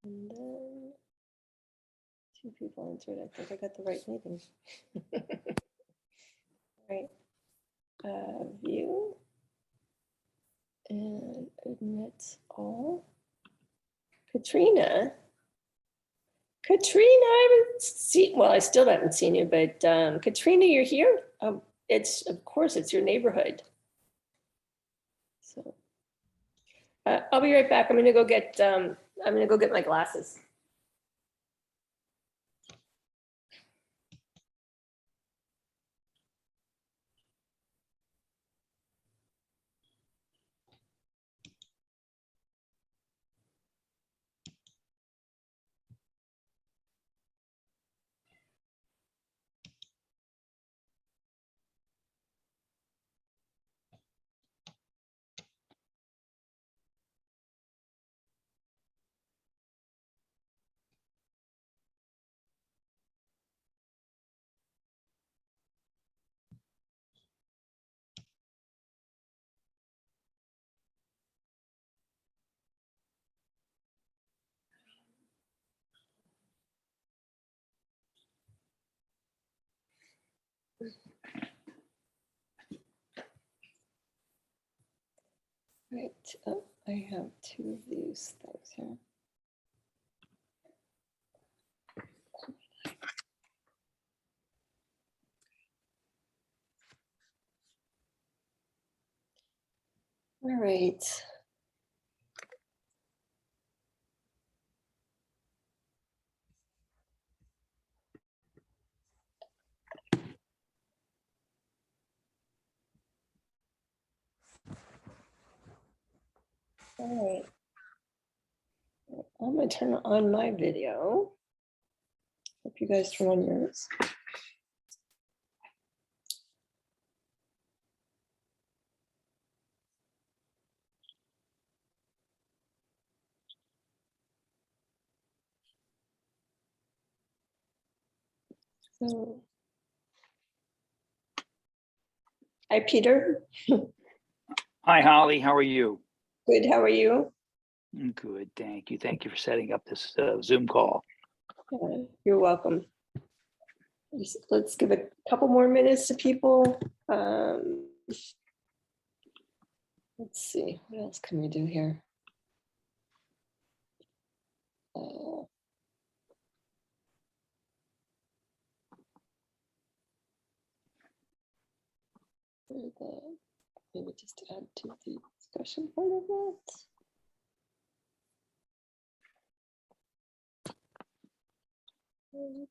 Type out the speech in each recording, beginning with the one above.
And then 2 people answered. I think I got the right meeting. Right. View and admit all. Katrina, I haven't seen, well, I still haven't seen you, but Katrina, you're here. It's, of course, it's your neighborhood. So I'll be right back. I'm gonna go get my glasses. Right. Oh, I have 2 of these things here. All right. All right. I'm gonna turn on my video. Hope you guys turn on yours. So, hi, Peter. Hi, Holly. How are you? Good. How are you? Good. Thank you. Thank you for setting up this Zoom call. You're welcome. Let's give a couple more minutes to people. Let's see, what else can we do here? Maybe just add to the discussion part of that. Right.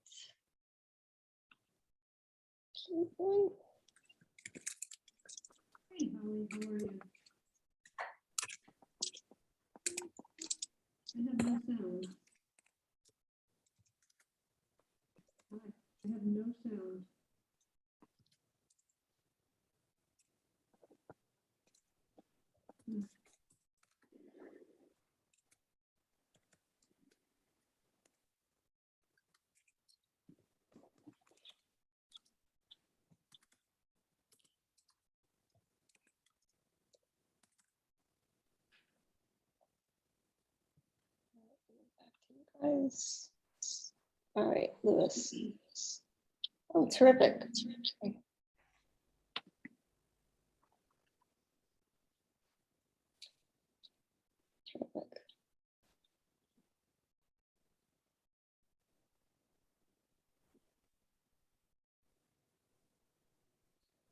Keep going. Hey, Holly, how are you? I have no sound. I have no sound. Guys. All right, Lewis. Oh, terrific. Terrific.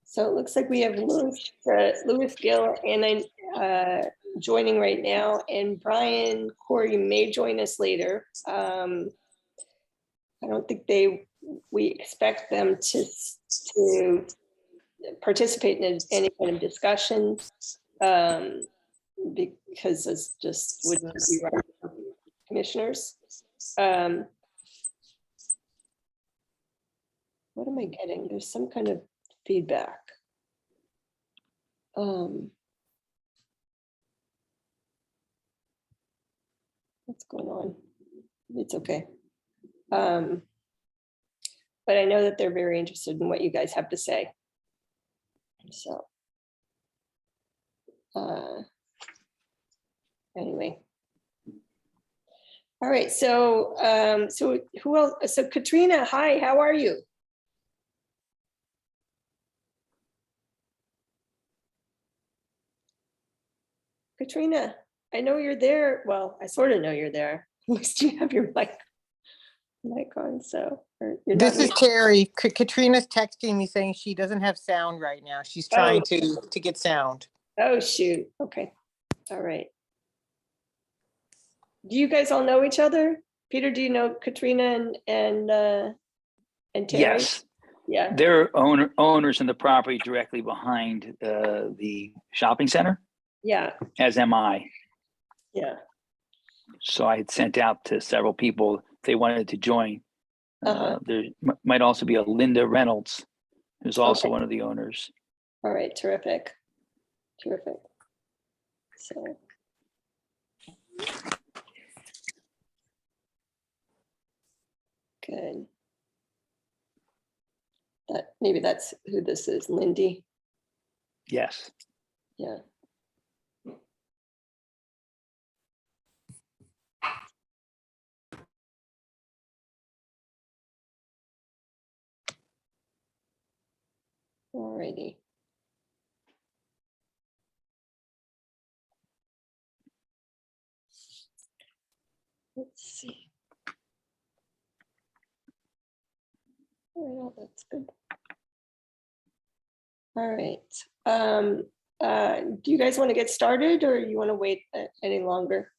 So it looks like we have Lewis Gill and joining right now, and Brian Corey may join us later. I don't think we expect them to participate in any kind of discussion because it's just wouldn't be right for commissioners. What am I getting? There's some kind of feedback. What's going on? It's okay. But I know that they're very interested in what you guys have to say. So anyway, All right, so who else? So Katrina, hi, how are you? Katrina, I know you're there. Well, I sort of know you're there. At least you have your mic on, so you're not This is Terry. Katrina's texting me saying she doesn't have sound right now. She's trying to get sound. Oh, shoot. Okay. All right. Do you guys all know each other? Peter, do you know Katrina and Terry? Yes, Yeah. they're owners in the property directly behind the shopping center, Yeah. as am I. Yeah. So I had sent out to several people if they wanted to join. There might also be a Linda Reynolds, who's also Okay. one of the owners. All right. Terrific. Terrific. So. Good. Maybe that's who this is, Lindy. Yes. Yeah. All righty. Let's see. Oh, that's good. All right. Do you guys want to get started or you want to wait any longer?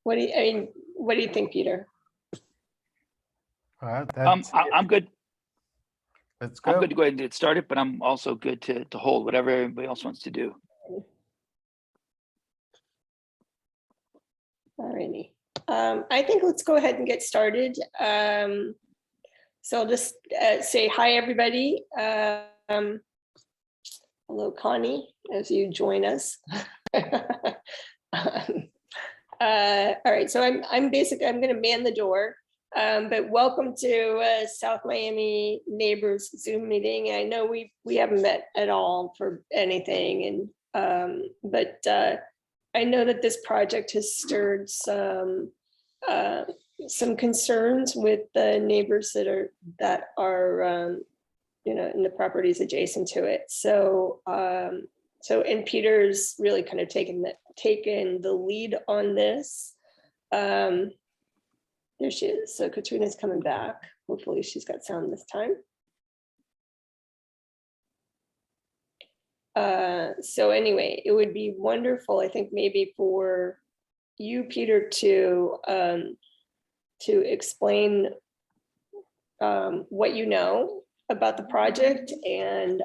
What do you think, Peter? I'm good. Let's I'm go. good to go ahead and get started, but I'm also good to hold whatever everybody else wants to do. All righty. I think let's go ahead and get started. So I'll just say hi, everybody. Hello, Connie, as you join us. All right, so I'm going to man the door, but welcome to South Miami Neighbors Zoom meeting. I know we haven't met at all for anything, and but I know that this project has stirred some concerns with the neighbors that are in the properties adjacent to it. So and Peter's really kind of taken the lead on this. There she is. So Katrina's coming back. Hopefully she's got sound this time. So anyway, it would be wonderful, I think, maybe for you, Peter, to explain what you know about the project and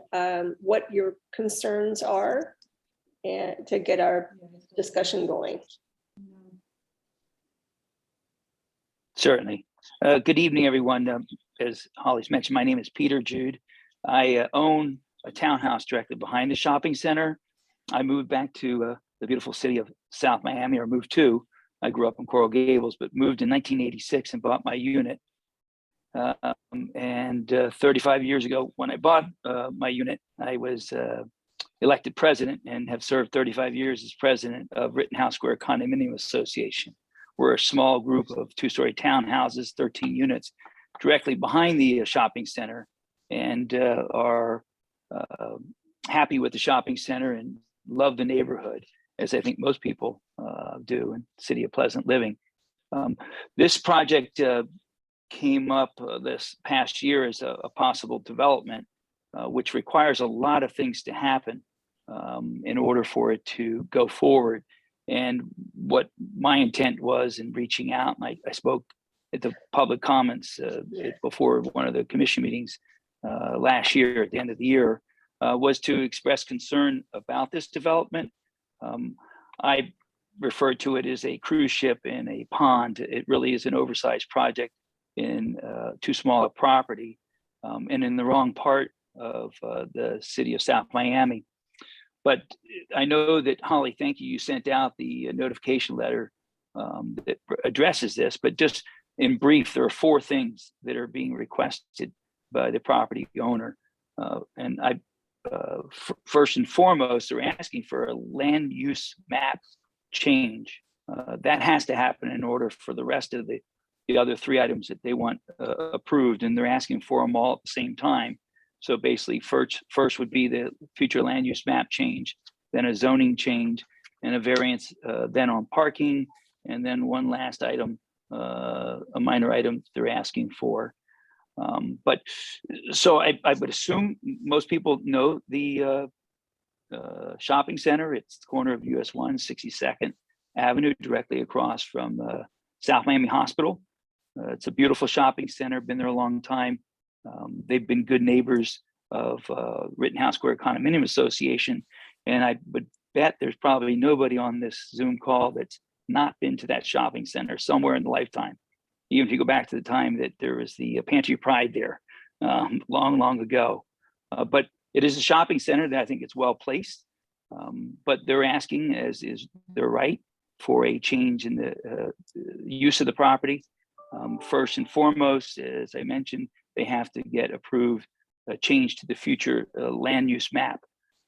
what your concerns are, and to get our discussion going. Certainly. Good evening, everyone. As Holly's mentioned, my name is Peter Jude. I own a townhouse directly behind the shopping center. I moved back to the beautiful city of South Miami, or moved to. I grew up in Coral Gables, but moved in 1986 and bought my unit. And 35 years ago, when I bought my unit, I was elected president and have served 35 years as president of Rittenhouse Square Condominium Association. We're a small group of two-story townhouses, 13 units, directly behind the shopping center, and are happy with the shopping center and love the neighborhood, as I think most people do in the city of Pleasant Living. This project came up this past year as a possible development, which requires a lot of things to happen in order for it to go forward. And what my intent was in reaching out, and I spoke at the public comments before one of the commission meetings last year at the end of the year, was to express concern about this development. I referred to it as a cruise ship in a pond. It really is an oversized project in too small a property and in the wrong part of the city of South Miami. But I know that, Holly, thank you. You sent out the notification letter that addresses this, but just in brief, there are 4 things that are being requested by the property owner. And I first and foremost, they're asking for a land use map change. That has to happen in order for the rest of the other three items that they want approved, and they're asking for them all at the same time. So basically, first would be the future land use map change, then a zoning change, and a variance then on parking, and then one last item, a minor item they're asking for. But so I would assume most people know the shopping center. It's the corner of US 1, 62nd Avenue, directly across from South Miami Hospital. It's a beautiful shopping center, been there a long time. They've been good neighbors of Rittenhouse Square Condominium Association. And I would bet there's probably nobody on this Zoom call that's not been to that shopping center somewhere in the lifetime. Even if you go back to the time that there was the Pantry Pride there long ago. But it is a shopping center that I think it's well placed. But they're asking, as is their right, for a change in the use of the property. First and foremost, as I mentioned, they have to get approved a change to the future land use map.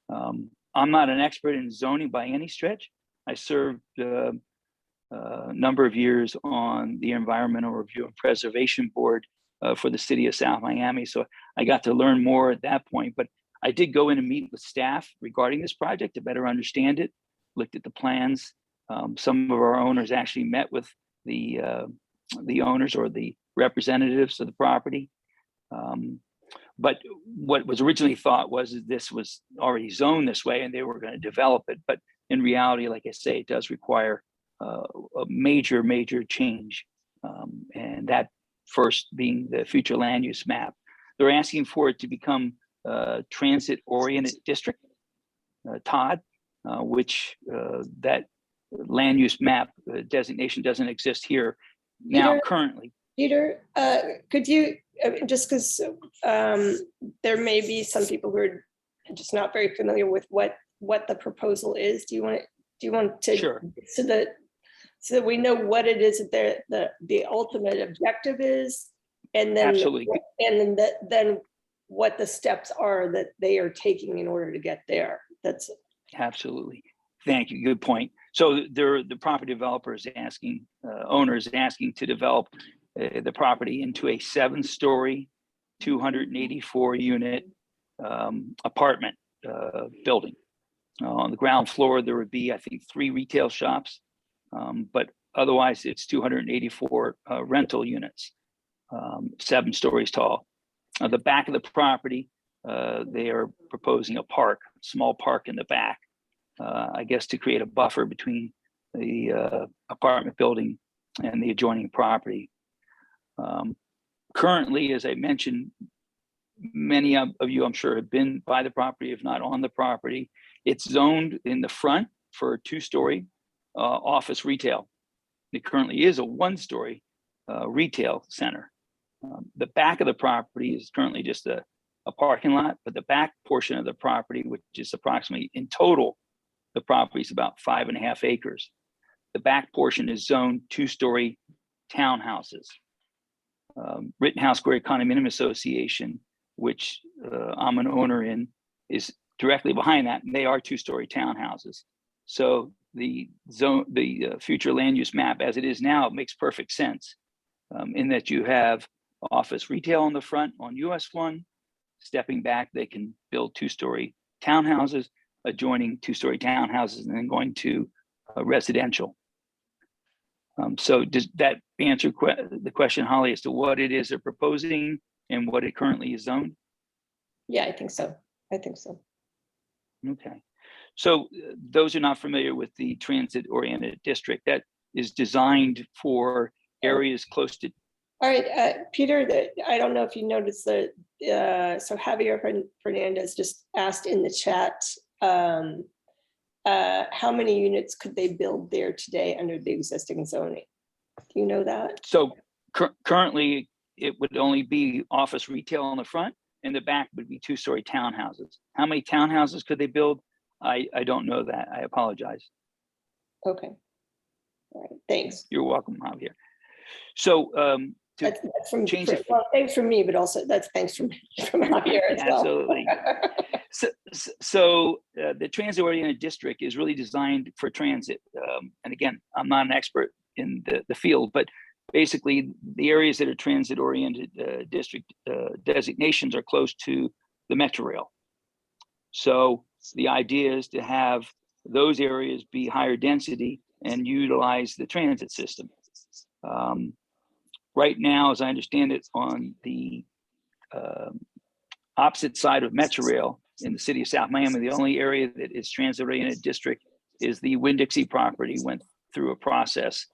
I'm not an expert in zoning by any stretch. I served a number of years on the Environmental Review and Preservation Board for the city of South Miami. So I got to learn more at that point, but I did go in and meet with staff regarding this project to better understand it, looked at the plans. Some of our owners actually met with the owners or the representatives of the property. But what was originally thought was this was already zoned this way and they were going to develop it. But in reality, like I say, it does require a major change. And that first being the future land use map. They're asking for it to become a transit-oriented district, TOD, which that land use map designation doesn't exist here now currently. Peter, could you, just because there may be some people who are just not very familiar with what the proposal is, do you want to Sure. so that we know what it is that the ultimate objective is, and then Absolutely. and then what the steps are that they are taking in order to get there? That's Absolutely. Thank you. Good point. So the property developer is asking, owners asking to develop the property into a 7-story, 284 unit apartment building. On the ground floor, there would be, I think, 3 retail shops, but otherwise it's 284 rental units, 7 stories tall. The back of the property, they are proposing a park, small park in the back, I guess to create a buffer between the apartment building and the adjoining property. Currently, as I mentioned, many of you, I'm sure, have been by the property, if not on the property. It's zoned in the front for a 2-story office retail. It currently is a 1-story retail center. The back of the property is currently just a parking lot, but the back portion of the property, which is approximately in total, the property is about 5.5 acres. The back portion is zoned 2-story townhouses. Rittenhouse Square Condominium Association, which I'm an owner in, is directly behind that, and they are 2-story townhouses. So the future land use map as it is now makes perfect sense in that you have office retail on the front on US 1, stepping back, they can build 2-story townhouses, adjoining 2-story townhouses, and then going to residential. So does that answer the question, Holly, as to what it is they're proposing and what it currently is zoned? Yeah, I think so. Okay. So those who are not familiar with the transit-oriented district, that is designed for areas close to. All right, Peter, I don't know if you noticed that, so Javier Fernandez just asked in the chat, how many units could they build there today under the existing zoning? Do you know that? So currently, it would only be office retail on the front, and the back would be 2-story townhouses. How many townhouses could they build? I don't know that. I apologize. Okay. All right, thanks. You're welcome, Javier. So That's from, change it. well, thanks from me, but also that's thanks from Javier as well. Absolutely. The transit-oriented district is really designed for transit. And again, I'm not an expert in the field, but basically the areas that are transit-oriented district designations are close to the Metro Rail. So the idea is to have those areas be higher density and utilize the transit system. Right now, as I understand it, on the opposite side of Metro Rail in the city of South Miami, the only area that is transit-oriented district is the Winn-Dixie property. Went through a process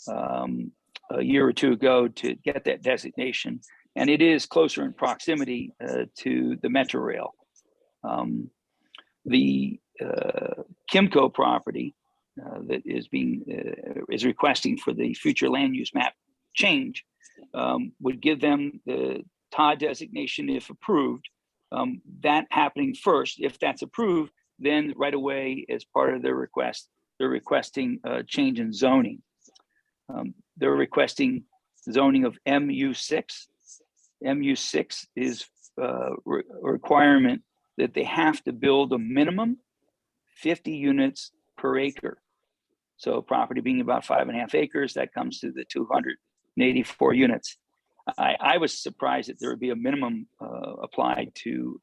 a year or two ago to get that designation, and it is closer in proximity to the Metro Rail. The Kimco property that is requesting for the future land use map change would give them the TOD designation if approved. That happening first. If that's approved, then right away, as part of their request, they're requesting a change in zoning. They're requesting zoning of MU6. MU6 is a requirement that they have to build a minimum 50 units per acre. So property being about 5.5 acres, that comes to the 284 units. I was surprised that there would be a minimum applied to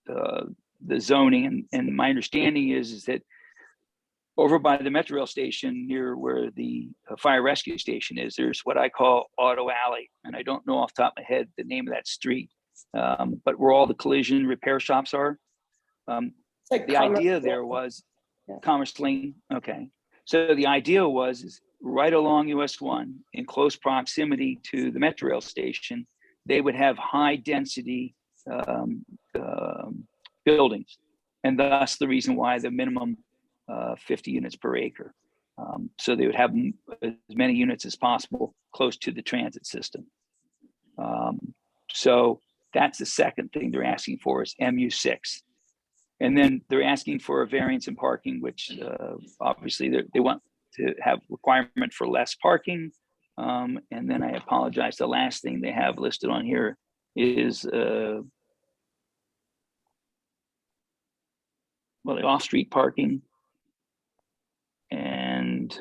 the zoning. And my understanding is that over by the Metro Rail station near where the fire rescue station is, there's what I call Auto Alley. And I don't know off the top of my head the name of that street, but where all the collision repair shops are. Like the idea there was Commerce Lane. Okay. So the idea was right along US 1 in close proximity to the Metro Rail station, they would have high density buildings. And thus the reason why the minimum 50 units per acre. So they would have as many units as possible close to the transit system. So that's the second thing they're asking for is MU6. And then they're asking for a variance in parking, which obviously they want to have requirement for less parking. And then I apologize, the last thing they have listed on here is the off-street parking. And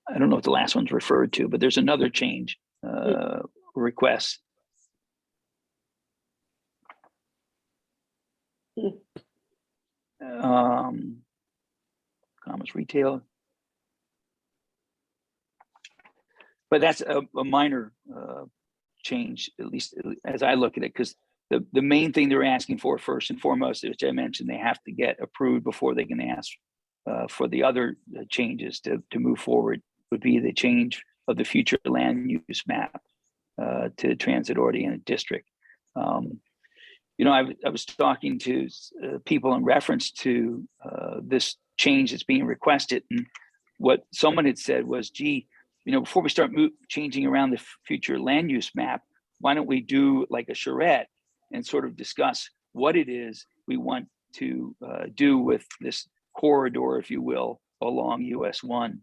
I don't know what the last one's referred to, but there's another change request. Commerce retail. But that's a minor change, at least as I look at it, because the main thing they're asking for first and foremost, which I mentioned, they have to get approved before they can ask for the other changes to move forward, would be the change of the future land use map to transit-oriented district. I was talking to people in reference to this change that's being requested, and what someone had said was, gee, before we start changing around the future land use map, why don't we do like a charrette and sort of discuss what it is we want to do with this corridor, if you will, along US 1.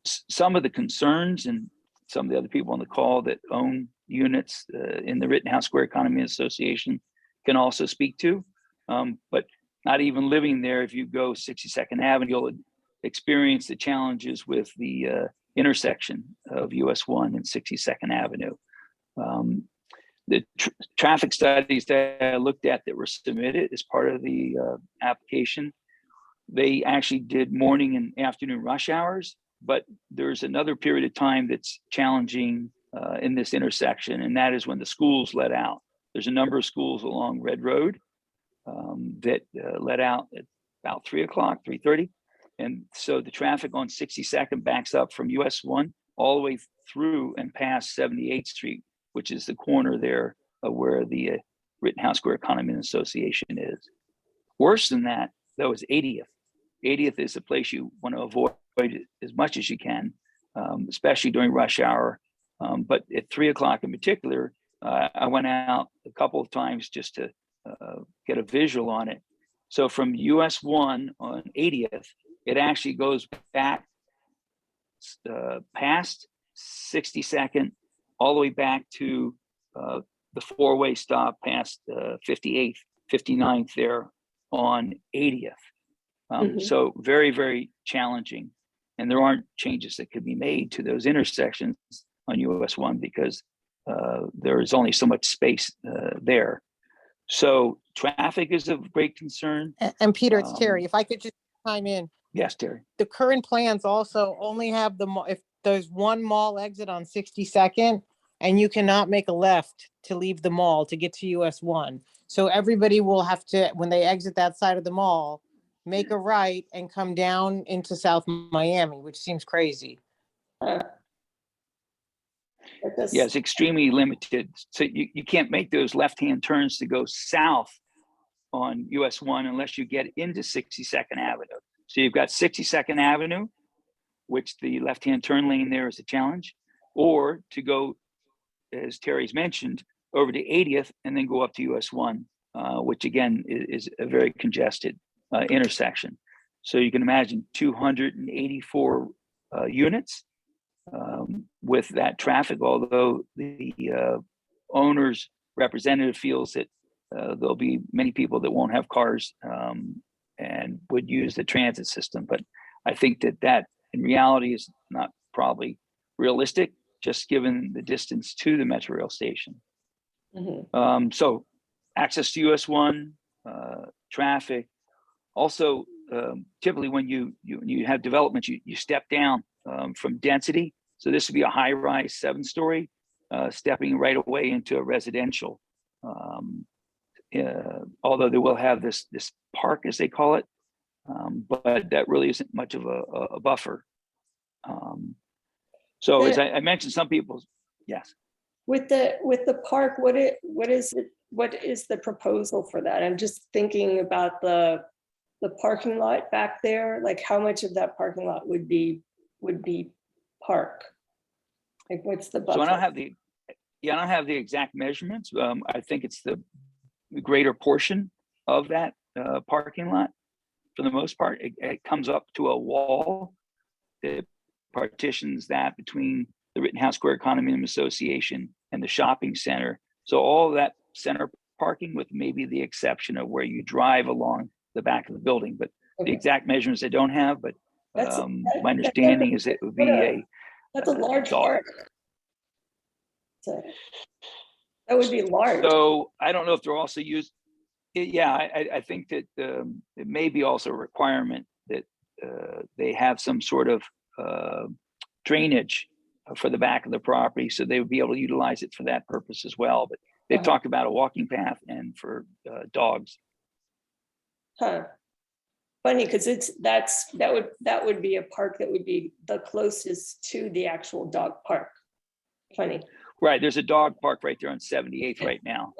Some of the concerns, and some of the other people on the call that own units in the Rittenhouse Square Condominium Association can also speak to, but not even living there, if you go 62nd Avenue, you'll experience the challenges with the intersection of US 1 and 62nd Avenue. The traffic studies that I looked at that were submitted as part of the application, they actually did morning and afternoon rush hours, but there's another period of time that's challenging in this intersection, and that is when the schools let out. There's a number of schools along Red Road that let out at about 3 o'clock, 3:30. And so the traffic on 62nd backs up from US 1 all the way through and past 78th Street, which is the corner there of where the Rittenhouse Square Condominium Association is. Worse than that, though, is 80th. 80th is the place you want to avoid as much as you can, especially during rush hour. But at 3 o'clock in particular, I went out a couple of times just to get a visual on it. So from US 1 on 80th, it actually goes back past 62nd, all the way back to the four-way stop past 58th, 59th there on 80th. Mhm. So very, very challenging. And there aren't changes that could be made to those intersections on US 1 because there is only so much space there. So traffic is of great concern. And Peter, it's Terry. Um, If I could just chime in, Yes, Terry. the current plans also only have if there's one mall exit on 62nd and you cannot make a left to leave the mall to get to US 1. So everybody will have to, when they exit that side of the mall, make a right and come down into South Miami, which seems crazy. That does- Yeah, it's extremely limited. So you can't make those left-hand turns to go south on US 1 unless you get into 62nd Avenue. So you've got 62nd Avenue, which the left-hand turn lane there is a challenge, or to go, as Terry's mentioned, over to 80th and then go up to US 1, which again is a very congested intersection. So you can imagine 284 units with that traffic, although the owner's representative feels that there'll be many people that won't have cars and would use the transit system. But I think that in reality is not probably realistic, just given the distance to the Metro Rail station. Mhm. So access to US 1, traffic. Also, typically when you have development, you step down from density. So this would be a high-rise 7-story, stepping right away into a residential. Although they will have this park, as they call it, but that really isn't much of a buffer. So as I mentioned, some people, yes. With the park, what is it? What is the proposal for that? I'm just thinking about the parking lot back there. Like, how much of that parking lot would be park? Like, what's the buffer? So I don't have the exact measurements. I think it's the greater portion of that parking lot. For the most part, it comes up to a wall that partitions that between the Rittenhouse Square Condominium Association and the shopping center. So all of that center parking, with maybe the exception of where you drive along the back of the building, but the Okay. exact measurements I don't have. But That's- my understanding is it would be That's a large dog. park. So, that would be large. So I don't know if they're also used. Yeah, I think that it may be also a requirement that they have some sort of drainage for the back of the property, so they would be able to utilize it for that purpose as well. But they've Uh-huh. talked about a walking path and for dogs. Huh. Funny, because that would be a park that would be the closest to the actual dog park. Funny. Right, there's a dog park right there on 78th right now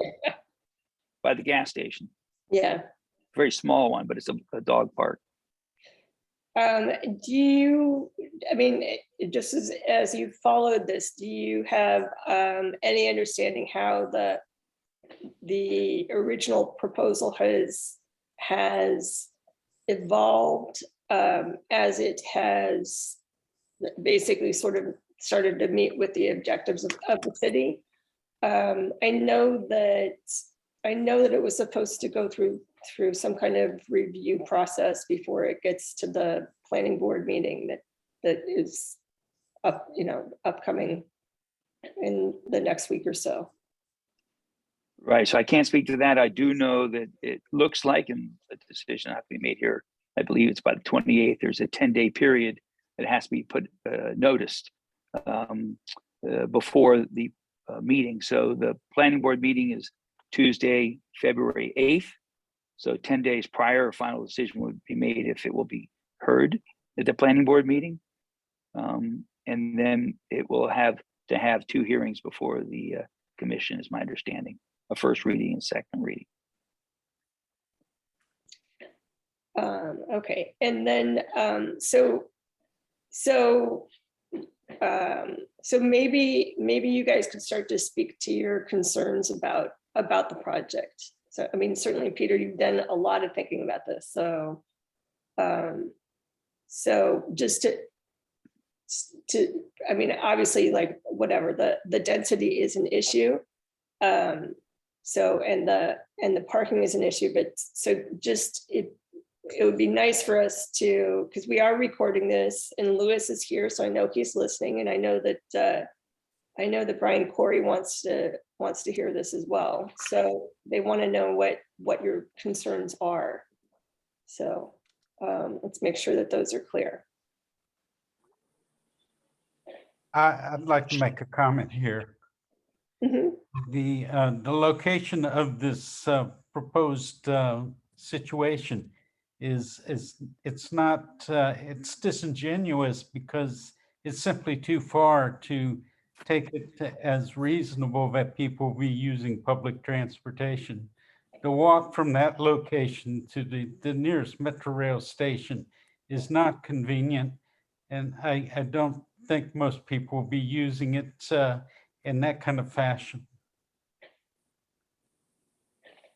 by the gas station. Yeah. Very small one, but it's a dog park. Do you, I mean, just as you followed this, do you have any understanding how the original proposal has evolved as it has basically sort of started to meet with the objectives of the city? I know that it was supposed to go through some kind of review process before it gets to the planning board meeting that is upcoming in the next week or so. Right, so I can't speak to that. I do know that it looks like, and a decision has to be made here, I believe it's by the 28th, there's a 10-day period that has to be noticed before the meeting. So the planning board meeting is Tuesday, February 8th. So 10 days prior, a final decision would be made if it will be heard at the planning board meeting. And then it will have to have 2 hearings before the commission, is my understanding, a first reading and second reading. Okay, and then so maybe you guys could start to speak to your concerns about the project. So, I mean, certainly, Peter, you've done a lot of thinking about this. So, so just to, I mean, obviously, like, whatever, the density is an issue. So, and the parking is an issue, but so just it would be nice for us to, because we are recording this and Lewis is here, so I know he's listening, and I know that Brian Corey wants to hear this as well. So they want to know what your concerns are. So let's make sure that those are clear. I'd like to make a comment here. Mhm. The location of this proposed situation is it's not it's disingenuous because it's simply too far to take it as reasonable that people will be using public transportation. The walk from that location to the nearest Metro Rail station is not convenient, and I don't think most people will be using it in that kind of fashion.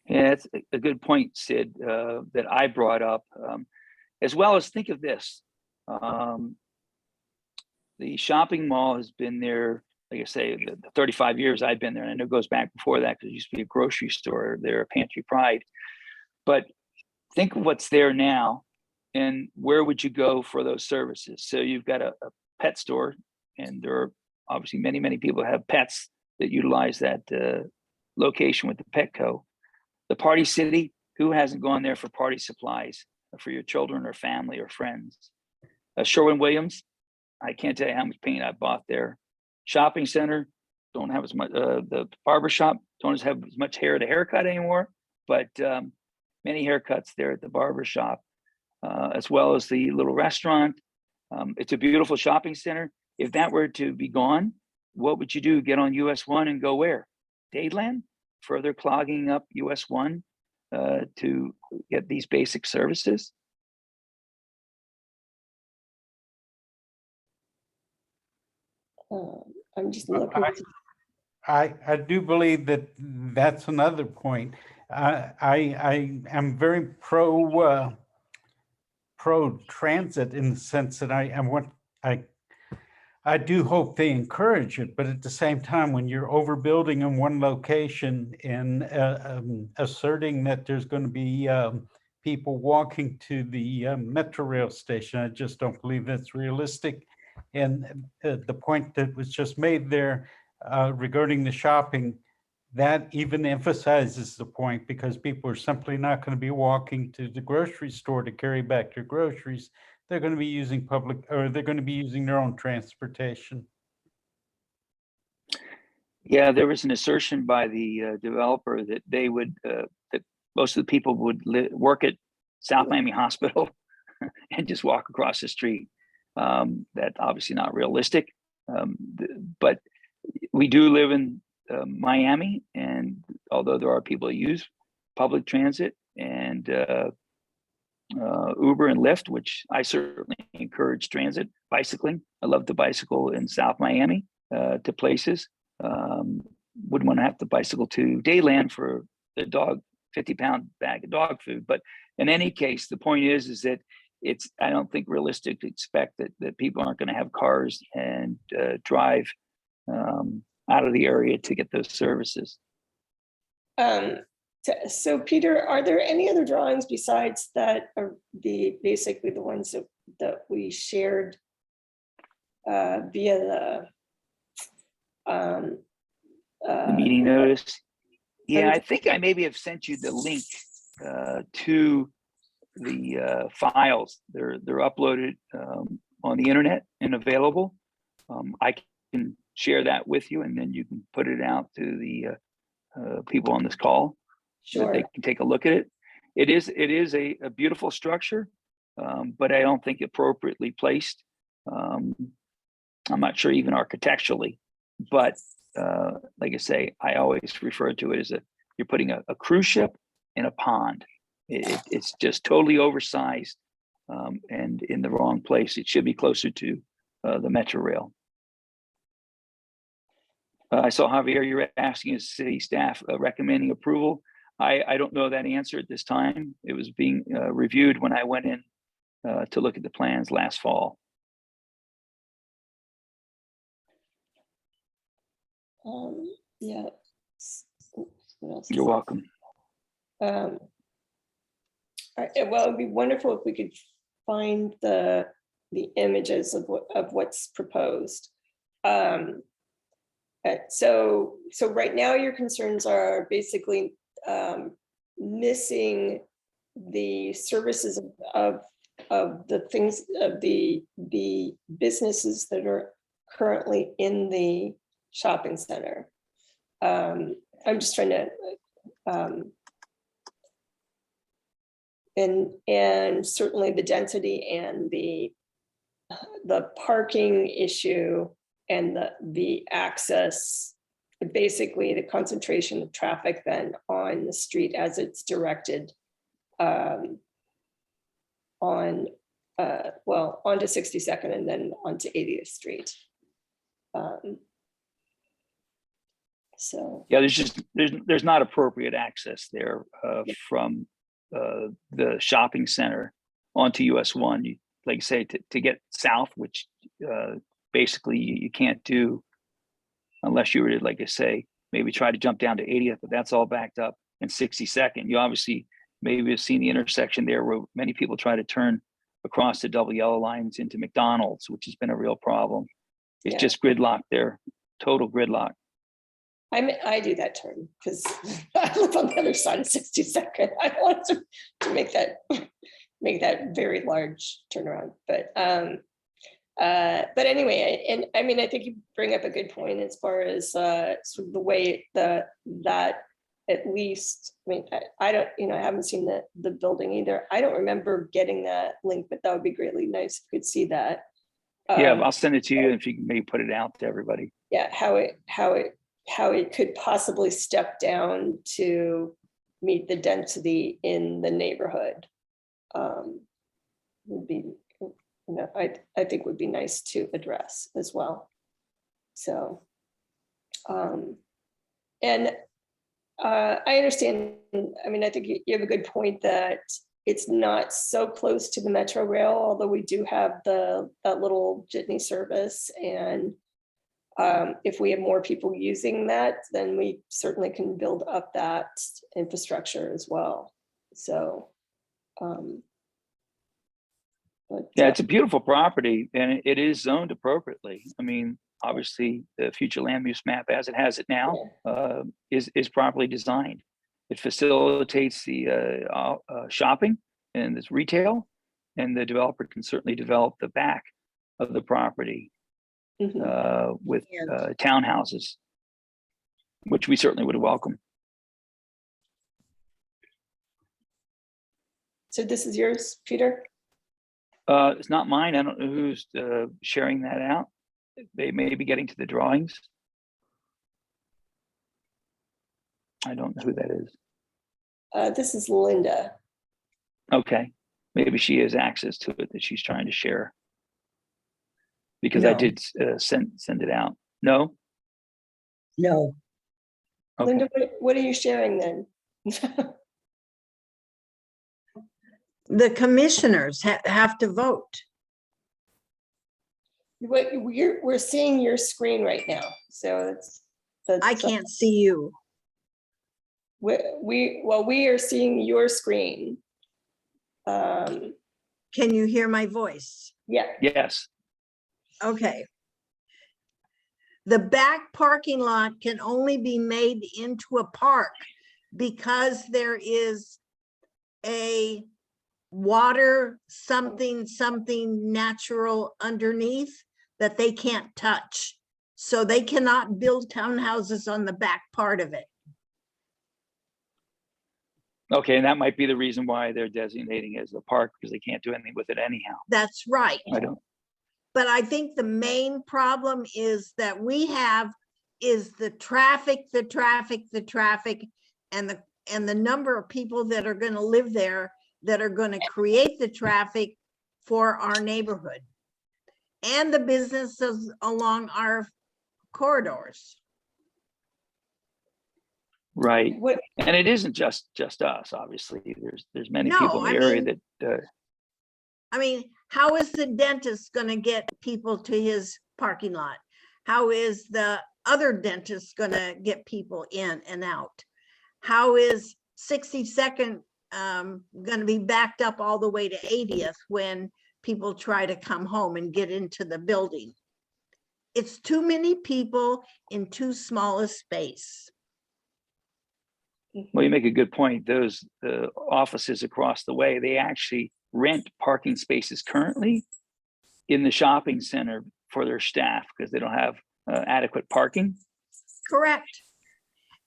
Yeah, it's a good point, Sid, that I brought up, as well as think of this. The shopping mall has been there, like I say, the 35 years I've been there, and I know it goes back before that because it used to be a grocery store there, Pantry Pride. But think of what's there now, and where would you go for those services? So you've got a pet store, and there are obviously many people have pets that utilize that location with the Petco. The Party City, who hasn't gone there for party supplies for your children or family or friends? Sherwin-Williams, I can't tell you how much paint I bought there. Shopping center, don't have as much, the barber shop, don't have as much hair to haircut anymore, but many haircuts there at the barber shop, as well as the little restaurant. It's a beautiful shopping center. If that were to be gone, what would you do? Get on US 1 and go where? Dadeland? Further clogging up US 1 to get these basic services? I'm just looking. I do believe that that's another point. I am very pro transit in the sense that I do hope they encourage it, but at the same time, when you're overbuilding in one location and asserting that there's going to be people walking to the Metro Rail station, I just don't believe that's realistic. And the point that was just made there regarding the shopping, that even emphasizes the point, because people are simply not going to be walking to the grocery store to carry back their groceries. They're going to be using public, or they're going to be using their own transportation. Yeah, there was an assertion by the developer that they would, that most of the people would work at South Miami Hospital and just walk across the street. That's obviously not realistic, but we do live in Miami, and although there are people who use public transit and Uber and Lyft, which I certainly encourage transit, bicycling. I love to bicycle in South Miami to places. Wouldn't want to have to bicycle to Dayland for the dog 50-pound bag of dog food. But in any case, the point is that I don't think realistic to expect that people aren't going to have cars and drive out of the area to get those services. So Peter, are there any other drawings besides that, or basically the ones that we shared via The meeting notice? Yeah, I think I maybe have sent you the link to the files. They're uploaded on the internet and available. I can share that with you, and then you can put it out to the people on this call. So that they can take a look at it. It is a beautiful structure, but I don't think appropriately placed. I'm not sure even architecturally, but like I say, I always refer to it as you're putting a cruise ship in a pond. It's just totally oversized and in the wrong place. It should be closer to the Metro Rail. I saw Javier, you're asking his city staff recommending approval. I don't know that answer at this time. It was being reviewed when I went in to look at the plans last fall. Yeah. What else? You're welcome. All right, well, it'd be wonderful if we could find the images of what's proposed. So right now your concerns are basically missing the services of the things of the businesses that are currently in the shopping center. I'm just trying to and certainly the density and the parking issue and the access, basically the concentration of traffic then on the street as it's directed onto 62nd and then onto 80th Street. So Yeah, there's not appropriate access there from the shopping center onto US 1. You, like I say, to get south, which basically you can't do unless you were to, like I say, maybe try to jump down to 80th, but that's all backed up. And 62nd, you obviously maybe have seen the intersection there where many people try to turn across the double yellow lines into McDonald's, which has been a real problem. It's Yeah. just gridlock there, total gridlock. I do that turn because I live on the other side of 62nd. I don't want to make that very large turnaround, but anyway, and I mean, I think you bring up a good point as far as sort of the way that at least, I mean, I don't, I haven't seen the building either. I don't remember getting that link, but that would be greatly nice if you could see that. Yeah, I'll send it to you if you can maybe put it out to everybody. Yeah, how it could possibly step down to meet the density in the neighborhood. Would be, I think would be nice to address as well. So, and I understand, I mean, I think you have a good point that it's not so close to the Metro Rail, although we do have that little jitney service. And if we have more people using that, then we certainly can build up that infrastructure as well. So, Yeah, it's a beautiful property and it is zoned appropriately. I mean, obviously the future land use map as it has it now is properly designed. It facilitates the shopping and this retail, and the developer can certainly develop the back of the property with townhouses, which we certainly would welcome. So this is yours, Peter? It's not mine. I don't know who's sharing that out. They may be getting to the drawings. I don't know who that is. This is Linda. Okay, maybe she has access to it that she's trying to share. Because I No. did send it out. No? No, Okay. Linda, what are you sharing then? the commissioners have to vote. We're seeing your screen right now, so that's I can't see you. we are seeing your screen. Can you hear my voice? Yeah, Yes. Okay. The back parking lot can only be made into a park because there is a water something natural underneath that they can't touch. So they cannot build townhouses on the back part of it. Okay, and that might be the reason why they're designating it as a park, because they can't do anything with it anyhow. That's right. I don't. But I think the main problem is that we have is the traffic, and the number of people that are going to live there that are going to create the traffic for our neighborhood and the businesses along our corridors. Right. what, And it isn't just us, obviously. There's many No, people in the I area mean- that I mean, how is the dentist going to get people to his parking lot? How is the other dentist going to get people in and out? how is 62nd going to be backed up all the way to 80th when people try to come home and get into the building? It's too many people in too small a space. Well, you make a good point. Those offices across the way, they actually rent parking spaces currently in the shopping center for their staff because they don't have adequate parking. Correct.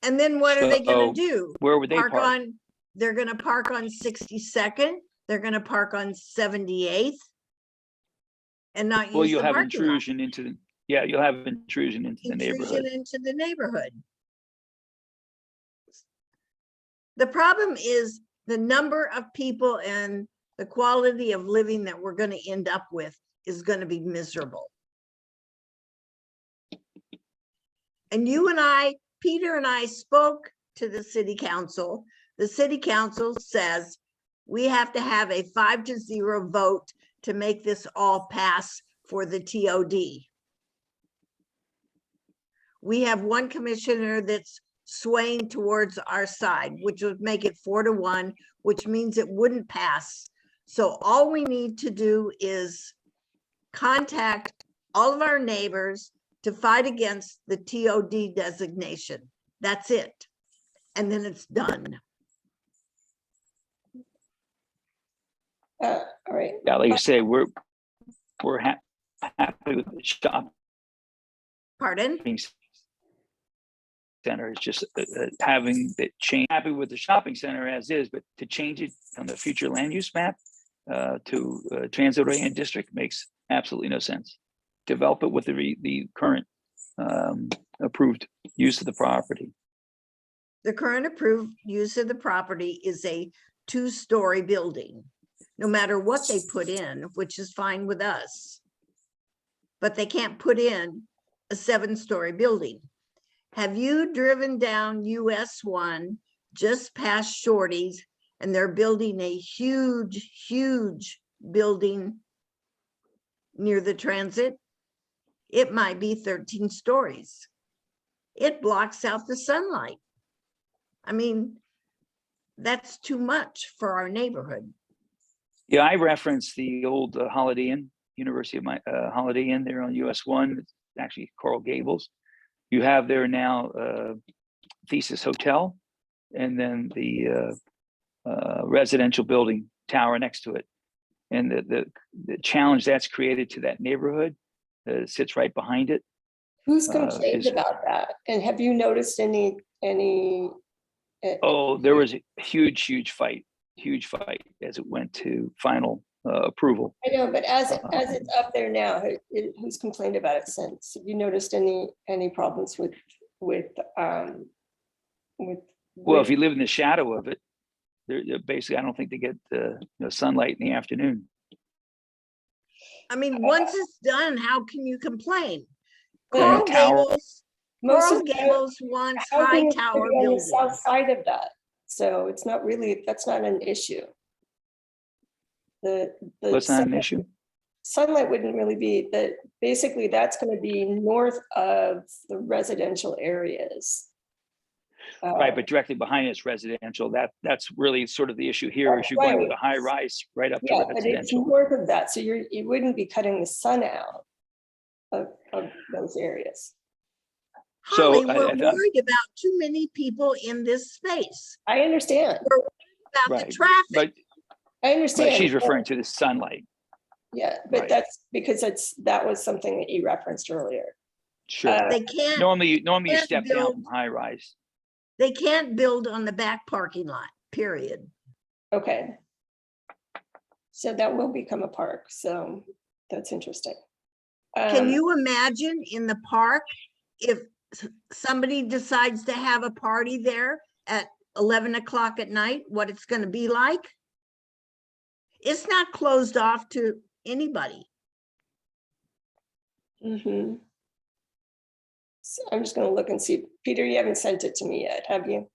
And then what are they going to So, do? Where would they Park park? on, they're going to park on 62nd. They're going to park on 78th and not Well, use you'll the have parking lot. intrusion into the, yeah, you'll have intrusion into the Intrusion neighborhood. into the neighborhood. The problem is the number of people and the quality of living that we're going to end up with is going to be miserable. And you and I, Peter and I spoke to the city council. The city council says we have to have a 5-0 vote to make this all pass for the TOD. We have one commissioner that's swaying towards our side, which would make it 4-1, which means it wouldn't pass. So all we need to do is contact all of our neighbors to fight against the TOD designation. That's it. And then it's done. All right. Yeah, like you say, we're happy with the shopping Pardon? center. It's just having the change. Happy with the shopping center as is, but to change it on the future land use map to transit-oriented district makes absolutely no sense. Develop it with the current approved use of the property. The current approved use of the property is a 2-story building, no matter what they put in, which is fine with us. But they can't put in a 7-story building. Have you driven down US 1 just past Shorty's, and they're building a huge, huge building near the transit? It might be 13 stories. It blocks out the sunlight. I mean, that's too much for our neighborhood. Yeah, I referenced the old Holiday Inn, University of Holiday Inn there on US 1. It's actually Coral Gables. You have there now Thesis Hotel, and then the residential building tower next to it. And the challenge that's created to that neighborhood sits right behind it. Who's complained is- about that? And have you noticed any? Oh, there was a huge fight as it went to final approval. I know, but as it's up there now, who's complained about it since? Have you noticed any problems with Well, if you live in the shadow of it, they're basically, I don't think they get sunlight in the afternoon. I mean, once it's done, how can you complain? Well, Coral tower- Gables, most Coral of the Gables wants housing high is gonna tower be on the buildings. south side of that, so it's not really, that's not an issue. The That's not an issue. sunlight wouldn't really be that. Basically, that's going to be north of the residential areas. Right, but directly behind it's residential. That's really sort of the issue here, is you're going with a high rise right up to Yeah, but it's residential. north of that, so you wouldn't be cutting the sun out of those areas. So, Holly, we're I- worried about too many people in this space, I understand. about the Right, traffic. But I understand. she's but- referring to the sunlight. Yeah, but Right. that's because that was something that you referenced earlier. Sure. They can't, Normally you can't step down build- from high rise. they can't build on the back parking lot, period. Okay. So that will become a park, so that's interesting. Can Um, you imagine in the park if somebody decides to have a party there at 11 o'clock at night, what it's going to be like? It's not closed off to anybody. mhm. So I'm just gonna look and see. Peter, you haven't sent it to me yet, have you?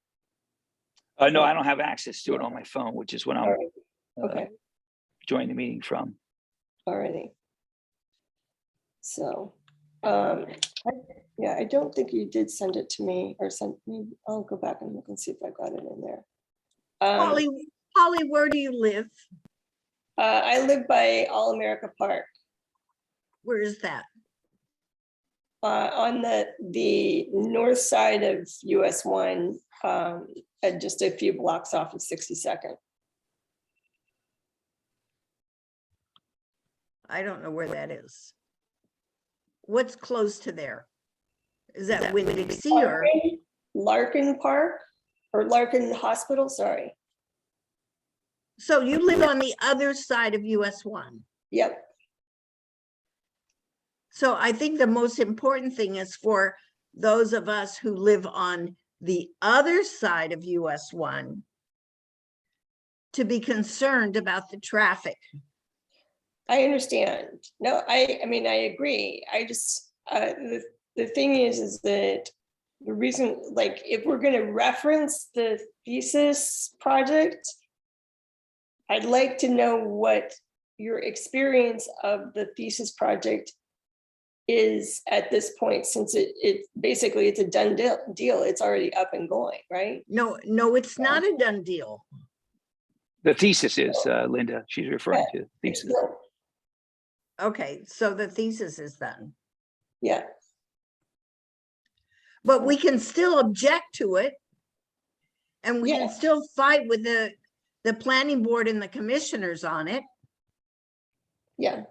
No, I don't have access to it on my phone, which is when All I'm right, okay, joining the meeting from. alrighty. So, yeah, I don't think you did send it to me or sent me. I'll go back and look and see if I got it in there. Holly, where do you live? I live by All America Park, Where is that? on the north side of US 1, and just a few blocks off of 62nd. I don't know where that is. What's close to there? Is that Winn-Dixie or? Larkin Park or Larkin Hospital, sorry. So you live on the other side of US 1. Yep, So I think the most important thing is for those of us who live on the other side of US 1 to be concerned about the traffic. I understand. No, I mean, I agree. I just, the thing is that the reason, like, if we're gonna reference the thesis project, I'd like to know what your experience of the thesis project is at this point, since it basically it's a done deal. It's already up and going, right? No, it's not a done deal. The thesis is, Linda, she's referring to thesis. Okay, so the thesis is done, Yeah, but we can still object to it. And we Yeah. can still fight with the planning board and the commissioners on it. yeah.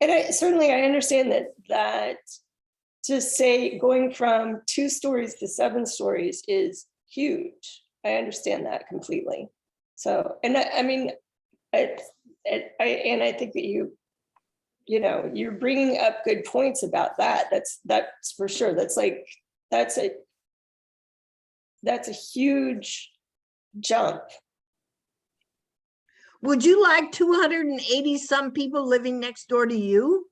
And I understand that to say going from 2 stories to 7 stories is huge. I understand that completely. So, and I mean, I think that you're bringing up good points about that. That's for sure. That's a huge jump. Would you like 280 some people living next door to you?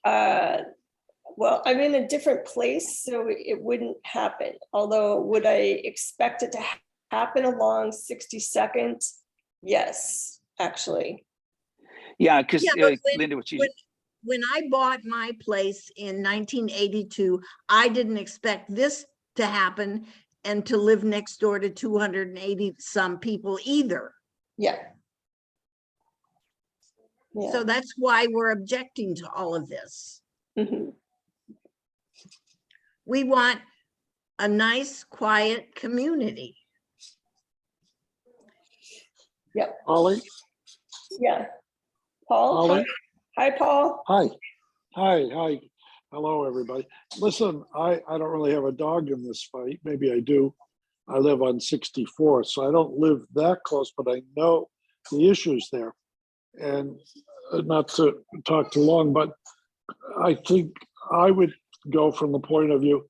Well, I'm in a different place, so it wouldn't happen. Although, would I expect it to happen along 62nd? Yes, actually. Yeah, because Yeah, but Linda, what you, When I bought my place in 1982, I didn't expect this to happen and to live next door to 280 some people either. Yeah. Yeah. So that's why we're objecting to all of this. Mhm. We want a nice, quiet community. Holly, Yeah. Paul? Holly? Hi, Paul. Hi. Hello, everybody. Listen, I don't really have a dog in this fight. Maybe I do. I live on 64th, so I don't live that close, but I know the issues there. And not to talk too long, but I think I would go from the point of view,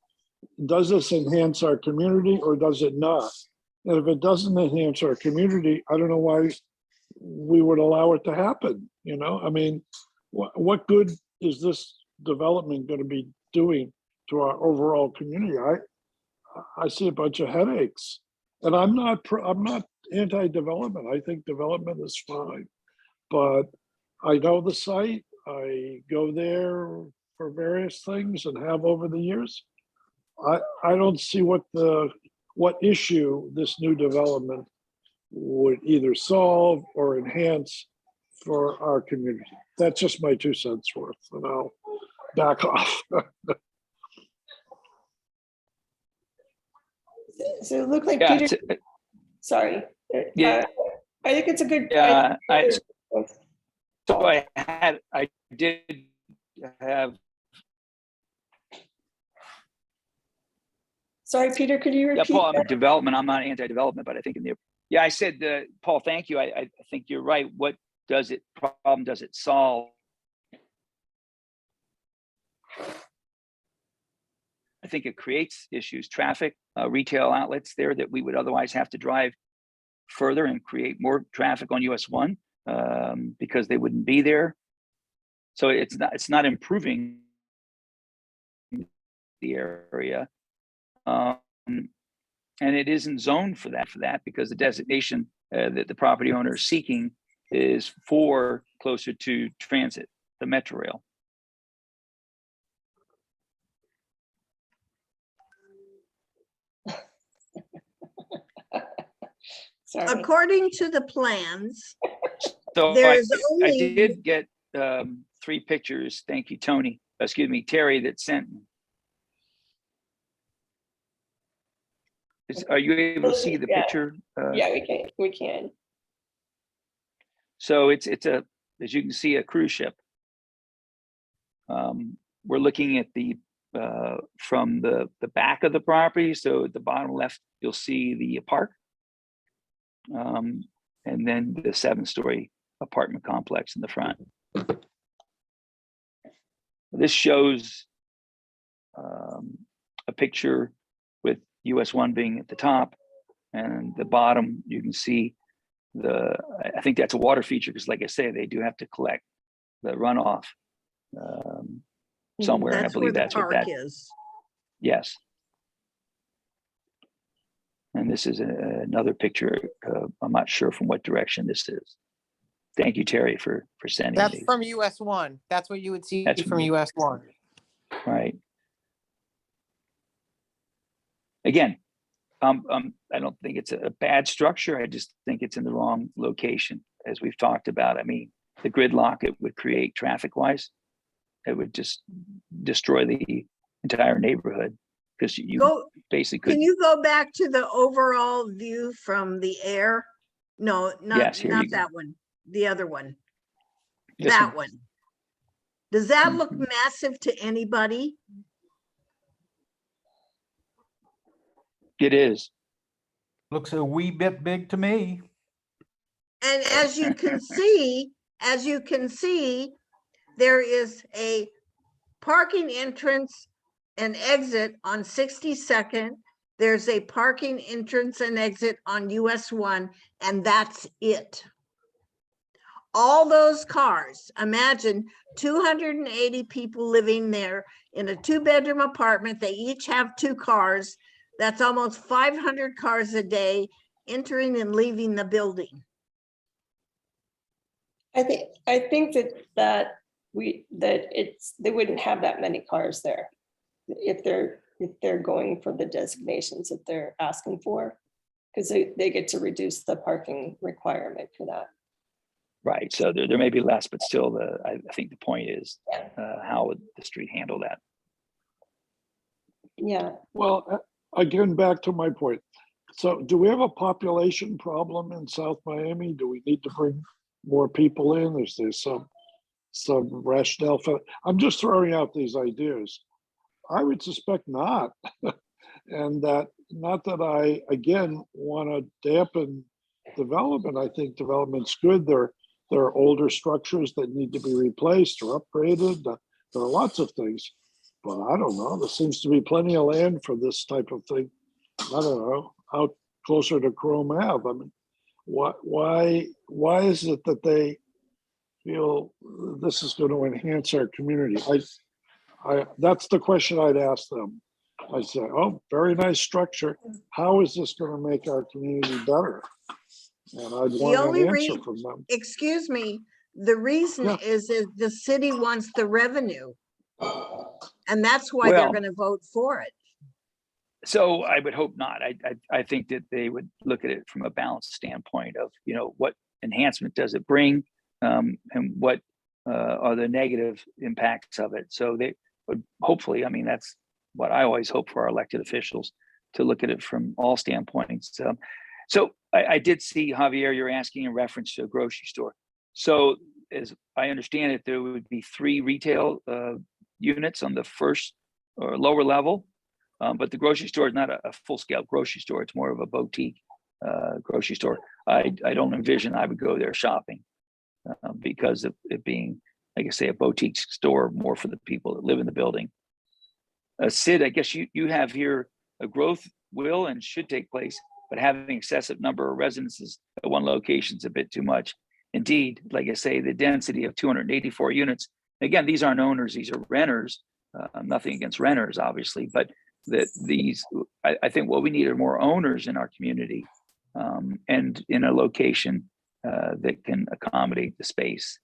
does this enhance our community or does it not? And if it doesn't enhance our community, I don't know why we would allow it to happen. I mean, what good is this development going to be doing to our overall community? I see a bunch of headaches, and I'm not anti-development. I think development is fine, but I know the site. I go there for various things and have over the years. I don't see what issue this new development would either solve or enhance for our community. That's just my 2 cents worth, and I'll back off. So it looked like yeah, Peter, sorry. Yeah. I think it's a good. yeah, I did have, Sorry, Peter, could you yeah, repeat? Paul, I'm that? development, I'm not anti-development, but I think I said, Paul, thank you. I think you're right. What problem does it solve? I think it creates issues, traffic, retail outlets there that we would otherwise have to drive further and create more traffic on US 1 because they wouldn't be there. So it's not improving the area. And it isn't zoned for that because the designation that the property owner is seeking is for closer to transit, the Metro Rail. Sorry. according to the plans, So there I, is I only, did get 3 pictures. Thank you, Tony. Excuse me, Terry, that sent me. Are you able to see the Yeah. picture? Yeah, we can. So it's a, as you can see, a cruise ship. We're looking at the from the back of the property. So at the bottom left, you'll see the park. And then the 7-story apartment complex in the front. This shows a picture with US 1 being at the top, and the bottom you can see I think that's a water feature, because like I say, they do have to collect the runoff somewhere, and I that's where believe the that's what park that, is. yes. And this is another picture. I'm not sure from what direction this is. Thank you, Terry, for sending That's these. from US 1. That's what you would see That's from US 1. Right. Again, I don't think it's a bad structure. I just think it's in the wrong location, as we've talked about. I mean, the gridlock it would create traffic-wise, it would just destroy the entire neighborhood, because you Go, basically can you go back to the overall view from the air? No, Yes, here not you go. that one, the other one, This that one. Does that look Mhm. massive to anybody? It is. Looks a wee bit big to me. And as you can see, there is a parking entrance and exit on 62nd. There's a parking entrance and exit on US 1, and that's it. All those cars, imagine 280 people living there in a 2-bedroom apartment. They each have 2 cars. That's almost 500 cars a day entering and leaving the building. I think that they wouldn't have that many cars there if they're going for the designations that they're asking for, because they get to reduce the parking requirement for that. Right. So there may be less, but still, I think the point is how would the street handle that? Yeah. Well, again, back to my point. So do we have a population problem in South Miami? Do we need to bring more people in? Is there some rationale for, I'm just throwing out these ideas. I would suspect not. And that, not that I, again, want to dampen development. I think development's good. There are older structures that need to be replaced or upgraded. There are lots of things, but I don't know. There seems to be plenty of land for this type of thing. I don't know, out closer to Chrome Ave. I mean, why is it that they feel this is going to enhance our community? That's the question I'd ask them. I say, oh, very nice structure. How is this going to make our community better? And I'd want only an answer reason- from them. Excuse me, the reason Yeah. is that the city wants the revenue. And that's why they're Well- gonna vote for it. So I would hope not. I think that they would look at it from a balanced standpoint of, what enhancement does it bring, and what are the negative impacts of it. So they would hopefully, I mean, that's what I always hope for our elected officials, to look at it from all standpoints. So I did see, Javier, you're asking in reference to a grocery store. So as I understand it, there would be 3 retail units on the first or lower level. But the grocery store is not a full-scale grocery store. It's more of a boutique grocery store. I don't envision I would go there shopping because of it being, like I say, a boutique store more for the people that live in the building. Sid, I guess you have here a growth will and should take place, but having excessive number of residences at one location is a bit too much. Indeed, like I say, the density of 284 units. Again, these aren't owners; these are renters. Nothing against renters, obviously, but I think what we need are more owners in our community, and in a location that can accommodate the space.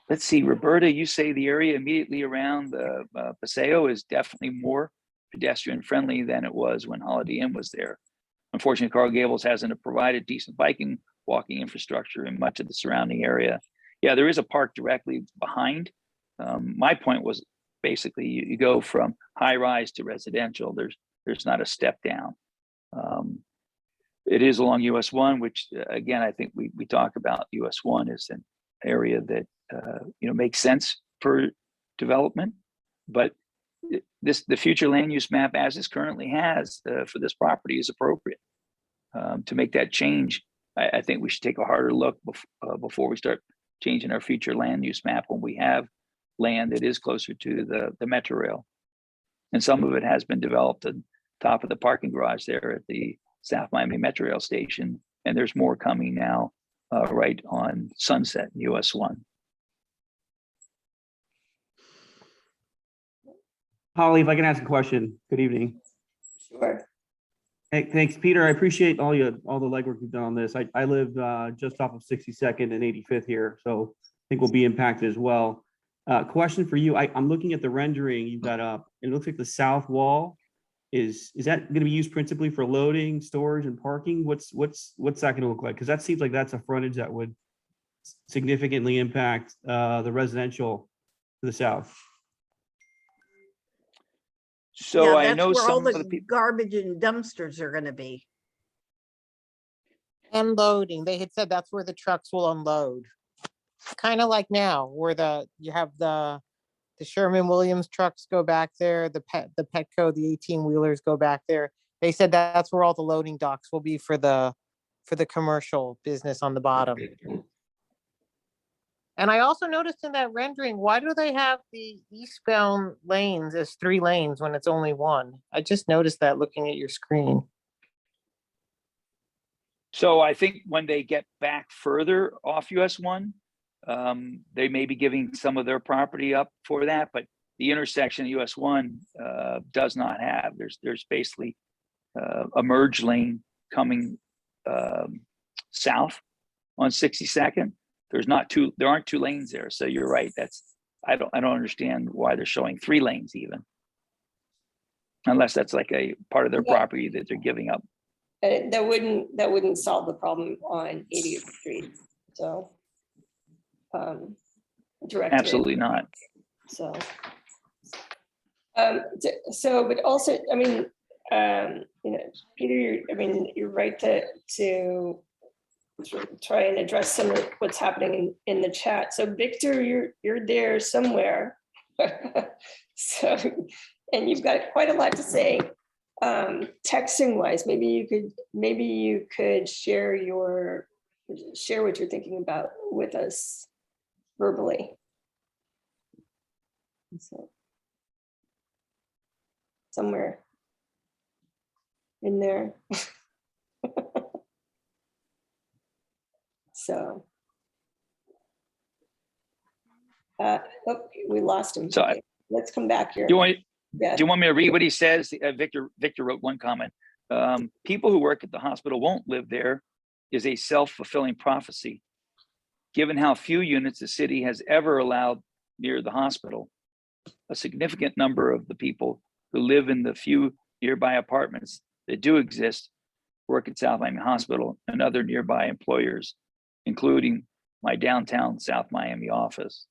Let's see, Roberta, you say the area immediately around the Paseo is definitely more pedestrian friendly than it was when Holiday Inn was there. Unfortunately, Coral Gables hasn't provided decent biking, walking infrastructure in much of the surrounding area. Yeah, there is a park directly behind. My point was basically you go from high rise to residential. There's not a step down. It is along US 1, which again, I think we talk about US 1 is an area that makes sense for development, but the future land use map as is currently has for this property is appropriate. To make that change, I think we should take a harder look before we start changing our future land use map when we have land that is closer to the metro rail. And some of it has been developed on top of the parking garage there at the South Miami Metro Rail station. And there's more coming now right on Sunset in US 1. Holly, if I can ask a question. Good evening. Sure. Hey, thanks, Peter. I appreciate all the legwork you've done on this. I live just off of 62nd and 85th here, so I think we'll be impacted as well. Question for you. I'm looking at the rendering you've got up. It looks like the south wall is that going to be used principally for loading, storage, and parking? What's that going to look like? Because that seems like that's a frontage that would significantly impact the residential to the south. So Yeah, I that's know where all some of the the people. garbage and dumpsters are gonna be. Unloading. They had said that's where the trucks will unload. Kind of like now, where you have the Sherman Williams trucks go back there, the Petco, the 18-wheelers go back there. They said that's where all the loading docks will be for the commercial business on the bottom. And I also noticed in that rendering, why do they have the eastbound lanes as 3 lanes when it's only 1? I just noticed that looking at your screen. So I think when they get back further off US 1, they may be giving some of their property up for that, but the intersection of US 1 does not have. There's basically a merge lane coming south on 62nd. There aren't 2 lanes there. So you're right. I don't understand why they're showing 3 lanes even. Unless that's like a part of their property that they're giving up. That wouldn't solve the problem on 80th Street. So direct. Absolutely not. So but also, I mean, Peter, you're right to try and address some of what's happening in the chat. So Victor, you're there somewhere. So, and you've got quite a lot to say. Texting wise, maybe you could share what you're thinking about with us verbally. So, somewhere in there. So, oh, we lost him. So Okay, let's come back here. Do Yeah. you want me to read what he says? Victor wrote one comment. People who work at the hospital won't live there is a self-fulfilling prophecy. Given how few units the city has ever allowed near the hospital, a significant number of the people who live in the few nearby apartments that do exist work at South Miami Hospital and other nearby employers, including my downtown South Miami office.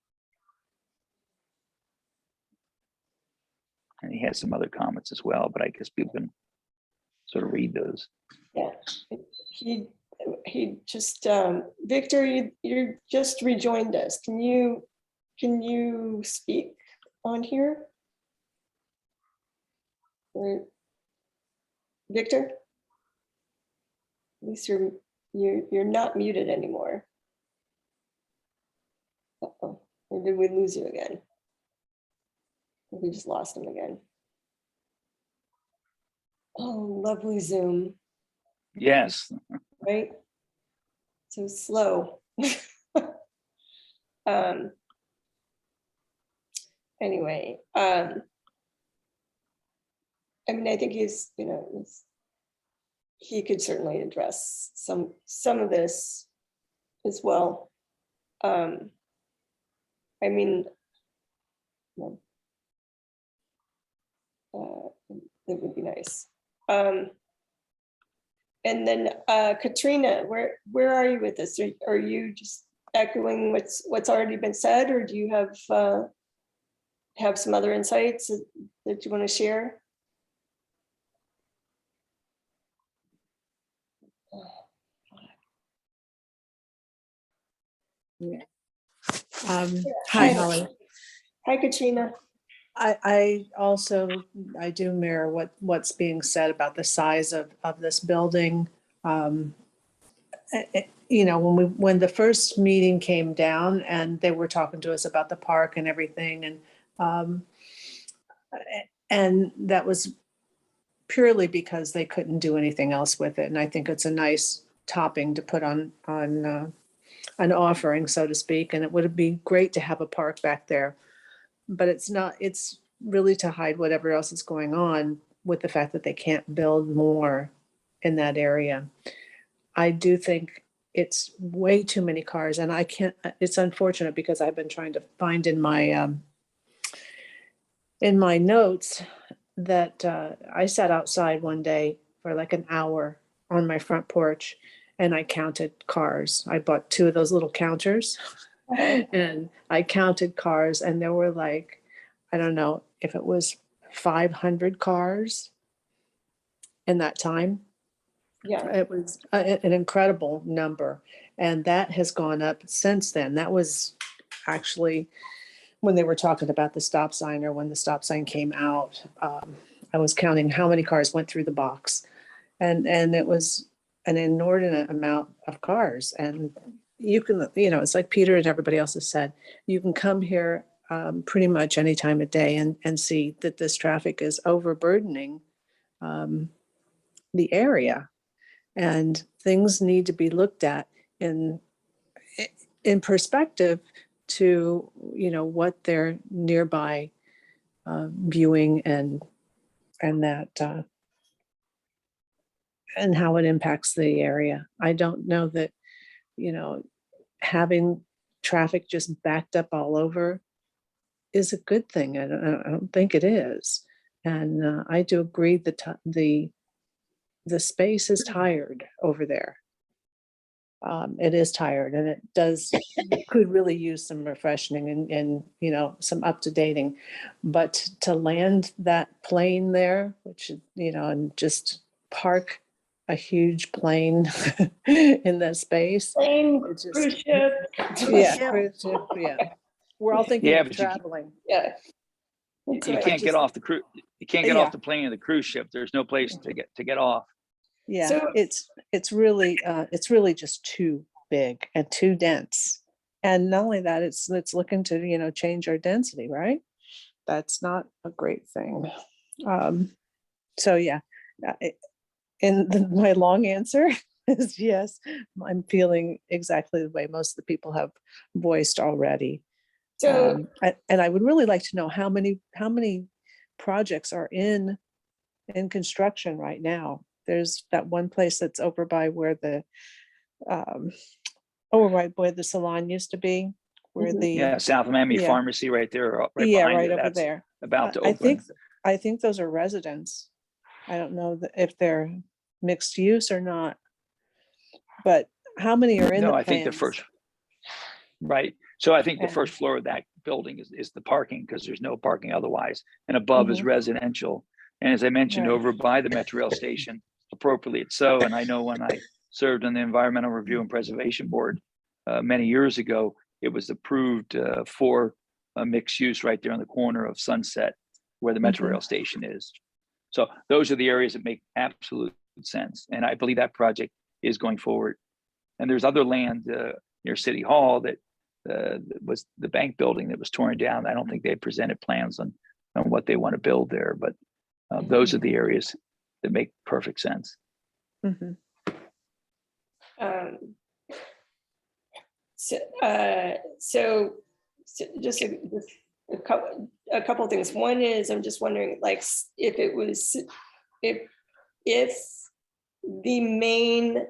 And he has some other comments as well, but I guess people can sort of read those. Yeah, he just Victor, you just rejoined us. Can you speak on here? Or Victor? At least you're not muted anymore. Uh-oh. Or did we lose you again? We just lost him again. Oh, lovely Zoom, Yes. right? So slow. Anyway, I mean, I think he could certainly address some of this as well. I mean, that would be nice. And then Katrina, where are you with this? Are you just echoing what's already been said, or do you have some other insights that you want to share? Hi, Hi. Holly. Hi, Katrina. I also, I do mirror what's being said about the size of this building. You know, when the first meeting came down and they were talking to us about the park and everything, and that was purely because they couldn't do anything else with it. And I think it's a nice topping to put on an offering, so to speak. And it would be great to have a park back there. But it's not, it's really to hide whatever else is going on with the fact that they can't build more in that area. I do think it's way too many cars, and I can't, it's unfortunate because I've been trying to find in my notes that I sat outside one day for like an hour on my front porch and I counted cars. I bought 2 of those little counters and I counted cars, and there were like, I don't know if it was 500 cars in that time. Yeah. It was an incredible number. And that has gone up since then. That was actually when they were talking about the stop sign, or when the stop sign came out. I was counting how many cars went through the box. And it was an inordinate amount of cars. And you can, you know, it's like Peter and everybody else has said, you can come here pretty much any time of day and see that this traffic is overburdening the area. And things need to be looked at in perspective to, you know, what they're nearby viewing and that and how it impacts the area. I don't know that, you know, having traffic just backed up all over is a good thing. I don't think it is. And I do agree that the space is tired over there. It is tired, and it could really use some refreshing and you know, some up to dating. But to land that plane there, which, you know, and just park a huge plane in that space. Plane, It's just, cruise ship. yeah, ship. cruise ship, yeah. We're all thinking Yeah, of but you traveling. Yeah. That's You right. can't get just- off the cruise. You can't get Yeah. off the plane or the cruise ship. There's no place to get off. Yeah, So- it's really just too big and too dense. And not only that, it's looking to, you know, change our density, right? That's not a great thing. So yeah, my long answer is yes, I'm feeling exactly the way most of the people have voiced already. So And I would really like to know how many projects are in construction right now. There's that one place that's over by where the right where the salon used to be, where Mhm. the Yeah, South Miami Yeah. Pharmacy right there, right yeah, behind right you. over That's there. about to I open. think those are residents. I don't know if they're mixed use or not, but how many are in No, the I think the plans? first, right. So I think the And- first floor of that building is the parking, because there's no parking otherwise. And above is residential. And as I mentioned, Right. over by the Metro Rail station, appropriately it's so. And I know when I served on the Environmental Review and Preservation Board many years ago, it was approved for a mixed use right there on the corner of Sunset, where the Metro Rail station is. So those are the areas that make absolute sense. And I believe that project is going forward. And there's other land near City Hall that was the bank building that was torn down. I don't think they presented plans on what they want to build there, but those are the areas that make perfect sense. Mhm. So just a couple of things. One is, I'm just wondering, like, if the main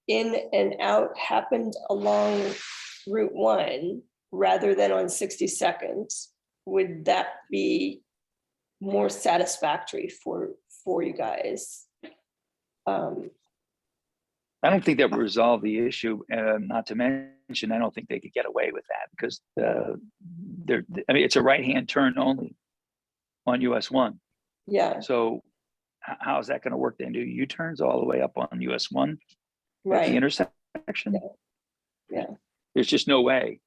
in and out happened along Route 1 rather than on 62nd, would that be more satisfactory for you guys? I don't think that would resolve the issue. Not to mention, I don't think they could get away with that because I mean, it's a right-hand turn only on US 1. Yeah, So how is that going to work? They do U-turns all the way up on US 1 at the right. intersection? Yeah. There's just no way.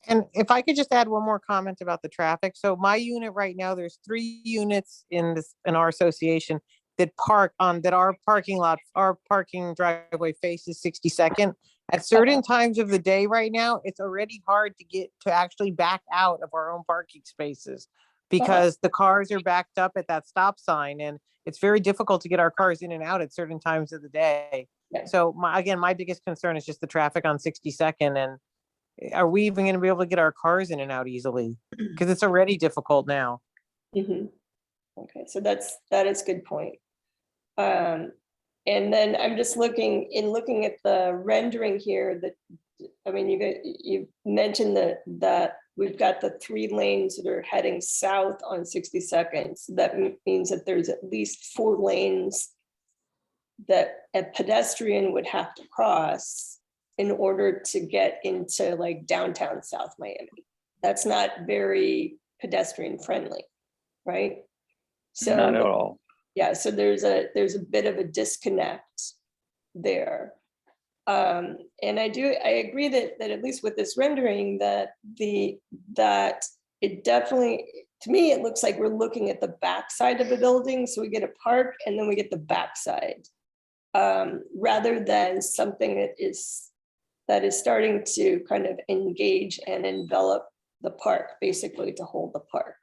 And if I could just add one more comment about the traffic. So my unit right now, there's 3 units in our association that park on, that our parking lot, our parking driveway faces 62nd. At certain times of the day right now, it's already hard to actually back out of our own parking spaces because the cars are backed up at that stop sign, and it's very difficult to get our cars in and out at certain times of the day. Yeah. So my biggest concern is just the traffic on 62nd, and are we even going to be able to get our cars in and out easily? Because it's already difficult now. Mhm. Okay, so that is a good point. And then I'm just looking at the rendering here that, I mean, you mentioned that we've got the 3 lanes that are heading south on 62nd. So that means that there's at least 4 lanes that a pedestrian would have to cross in order to get into like downtown South Miami. That's not very pedestrian friendly, right? So Not at all. yeah, so there's a bit of a disconnect there. And I agree that at least with this rendering that it definitely, to me, it looks like we're looking at the backside of the building. So we get a park and then we get the backside, rather than something that is starting to kind of engage and envelop the park, basically to hold the park.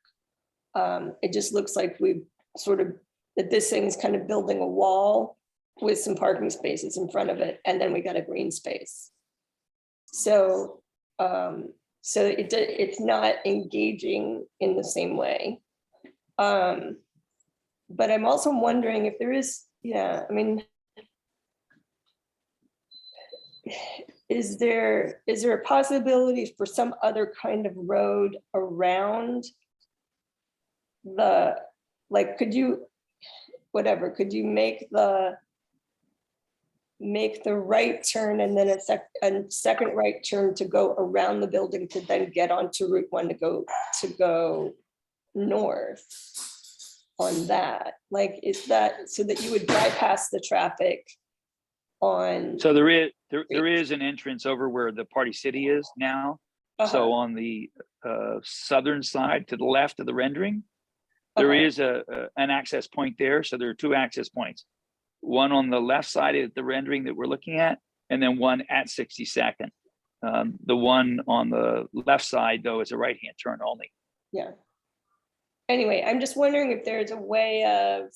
It just looks like we've sort of, that this thing is kind of building a wall with some parking spaces in front of it, and then we got a green space. So, it's not engaging in the same way. But I'm also wondering if there is, I mean, is there a possibility for some other kind of road around the, like, could you make the right turn and then a second right turn to go around the building to then get onto Route 1 to go north on that? Like, is that so that you would bypass the traffic on? So there is an entrance over where the Party City is now. So on the southern side to the left of the rendering, there is an access point there. So there are 2 access points. One on the left side of the rendering that we're looking at, and then one at 62nd. The one on the left side, though, is a right-hand turn only. Yeah. Anyway, I'm just wondering if there's a way of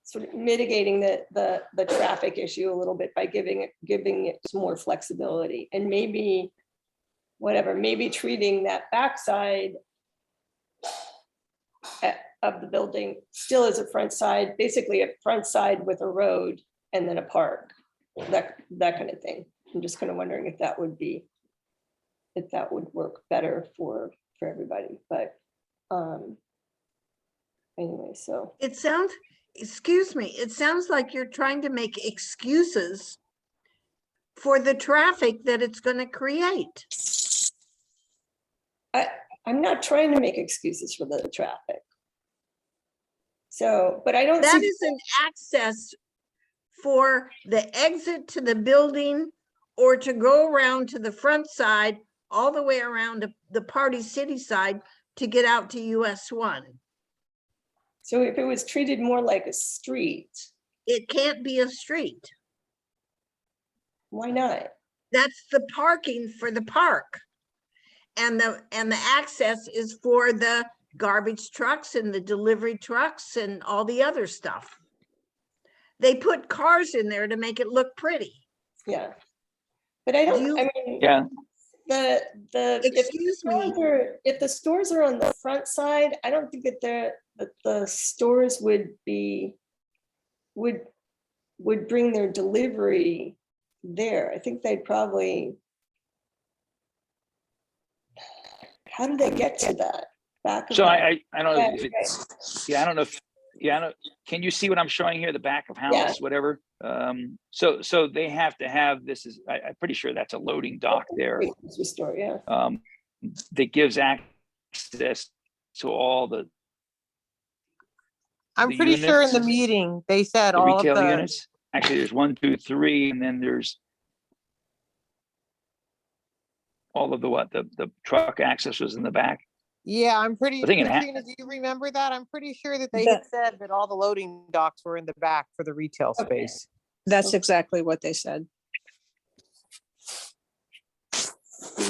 sort of mitigating the traffic issue a little bit by giving it some more flexibility, and maybe treating that backside of the building still as a front side, basically a front side with a road and then a park, that kind of thing. I'm just kind of wondering if that would work better for everybody. But anyway, so It sounds, excuse me, it sounds like you're trying to make excuses for the traffic that it's going to create. I'm not trying to make excuses for the traffic. So, but I don't That see. is an access for the exit to the building or to go around to the front side, all the way around to the Party City side to get out to US 1. So if it was treated more like a street, It can't be a street. why not? That's the parking for the park. And the access is for the garbage trucks and the delivery trucks and all the other stuff. They put cars in there to make it look pretty. Yeah. But I don't, I mean, Yeah. Excuse me. If the stores are on the front side, I don't think that the stores would bring their delivery there. I think they'd probably, how do they get to that? Back of So that? I don't know if it's, I don't know if Yeah, I don't- can you see what I'm showing here? The back of house, Yeah. whatever. So they have to have, this is, I'm pretty sure that's a loading dock there. Grocery store, yeah. That gives access to all the I'm the pretty sure in the units, meeting, they said all of retail the, units. Actually, there's 1, 2, 3, and then there's all of the what, the truck access was in the back. yeah, I'm pretty, I think it ha- Katrina, do you remember that? I'm pretty sure that they had said that all the loading docks were in the back for the retail Okay. space. That's exactly what they said.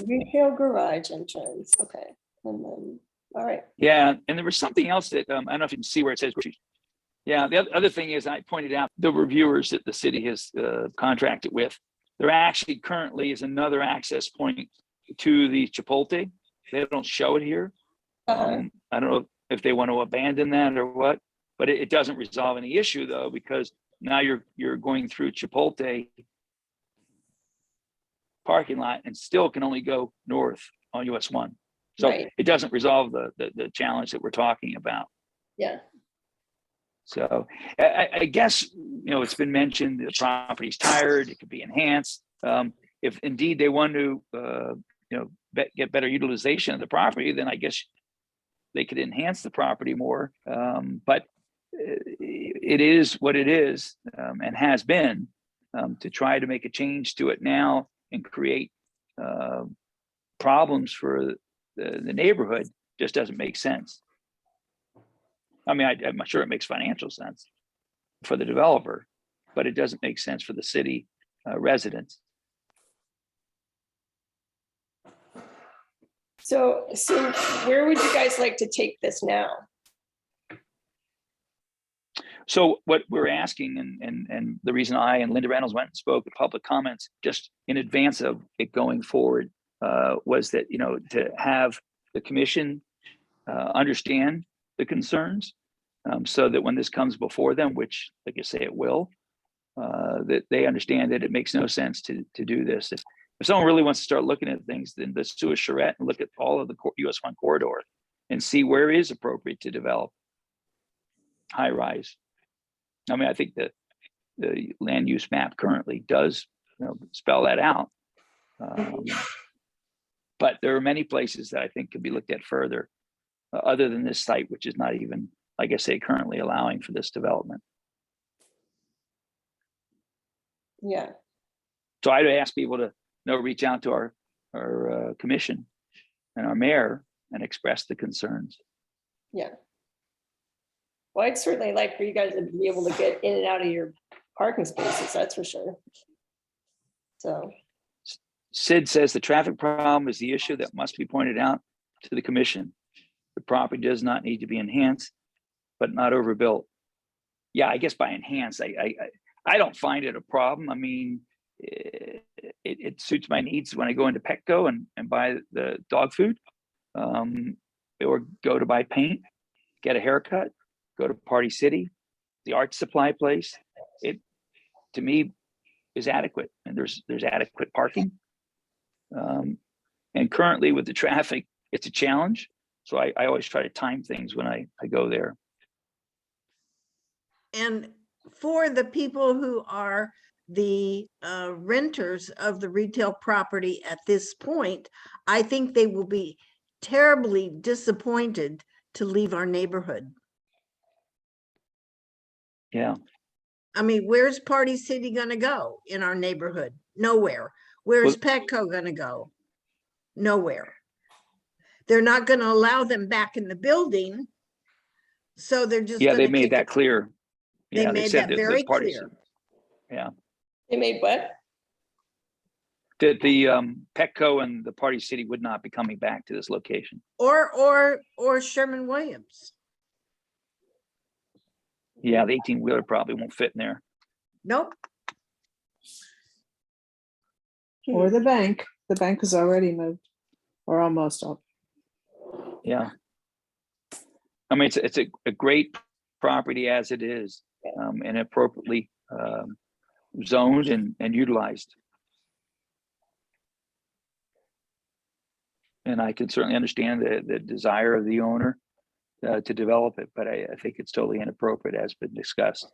Retail garage entrance, okay, and then, all right. Yeah, and there was something else that, I don't know if you can see where it says. Yeah, the other thing is I pointed out the reviewers that the city has contracted with. There actually currently is another access point to the Chipotle. They don't show it here. I don't know if they want to abandon that or what, but it doesn't resolve any issue though, because now you're going through Chipotle parking lot and still can only go north on US 1. So Right. it doesn't resolve the challenge that we're talking about. Yeah, So I guess, it's been mentioned the property's tired, it could be enhanced. If indeed they want to, get better utilization of the property, then I guess they could enhance the property more. But it is what it is, and has been. To try to make a change to it now and create problems for the neighborhood just doesn't make sense. I mean, I'm sure it makes financial sense for the developer, but it doesn't make sense for the city residents. so where would you guys like to take this now? So what we're asking, and the reason I and Linda Reynolds went and spoke at public comments just in advance of it going forward, was that, to have the commission understand the concerns, so that when this comes before them, which, like you say, it will, that they understand that it makes no sense to do this. If someone really wants to start looking at things, then let's do a charrette and look at all of the US 1 corridor and see where it is appropriate to develop high rise. I mean, I think that the land use map currently does, spell that out. But there are many places that I think could be looked at further, other than this site, which is not even, like I say, currently allowing for this development. Yeah, So I'd ask people to, reach out to our commission and our mayor and express the concerns. yeah. Well, I'd certainly like for you guys to be able to get in and out of your parking spaces, that's for sure. So, Sid says the traffic problem is the issue that must be pointed out to the commission. The property does not need to be enhanced, but not overbuilt. Yeah, I guess by enhanced, I don't find it a problem. I mean, it suits my needs when I go into Petco and buy the dog food, or go to buy paint, get a haircut, go to Party City, the art supply place. It, to me, is adequate, and there's adequate parking. And currently with the traffic, it's a challenge. So I always try to time things when I go there. And for the people who are the renters of the retail property at this point, I think they will be terribly disappointed to leave our neighborhood. Yeah. I mean, where's Party City gonna go in our neighborhood? Nowhere. Where's Petco gonna go? Nowhere. They're not gonna allow them back in the building. So they're just. Yeah, they gonna made kick that it- clear. They Yeah, made said that the very Party clear. City- Yeah, they made what? that the Petco and the Party City would not be coming back to this location. Or Sherman Williams. Yeah, the 18-wheeler probably won't fit in there. Nope. Or the bank. The bank is already moved or almost up. Yeah. I mean, it's a great property as it is, and appropriately zoned and utilized. And I can certainly understand the desire of the owner to develop it, but I think it's totally inappropriate as been discussed.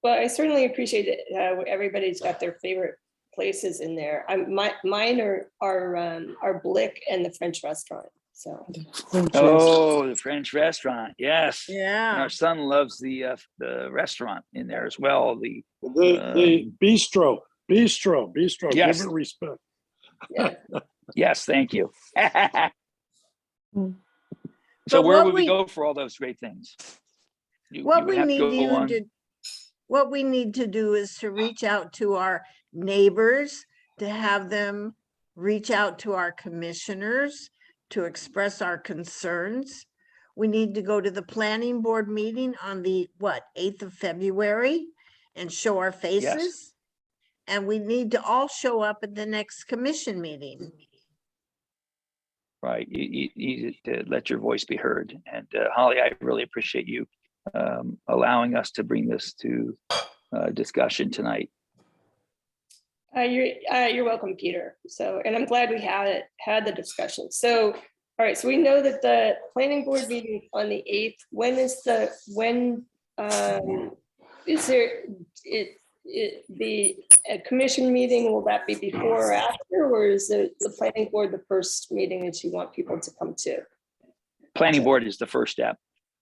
Well, I certainly appreciate it. Everybody's got their favorite places in there. Mine are Blick and the French restaurant. So, Oh, the French restaurant, yes. And Yeah. our son loves the restaurant in there as well. The bistro. Give Yes. it respect. yeah. Yes, thank you. Mm. So But where what would we we- go for all those great things? You What would we have to need go you on- to, what we need to do is to reach out to our neighbors, to have them reach out to our commissioners, to express our concerns. We need to go to the planning board meeting on the, 8th of February and show our faces. And we need to all show up at the next commission meeting. Right, you need to let your voice be heard. And Holly, I really appreciate you allowing us to bring this to discussion tonight. You're welcome, Peter. So, and I'm glad we had the discussion. So, all right, so we know that the planning board meeting is on the 8th. When is there, the commission meeting, will that be before or after, or is the planning board the first meeting that you want people to come to? Planning board is the first step.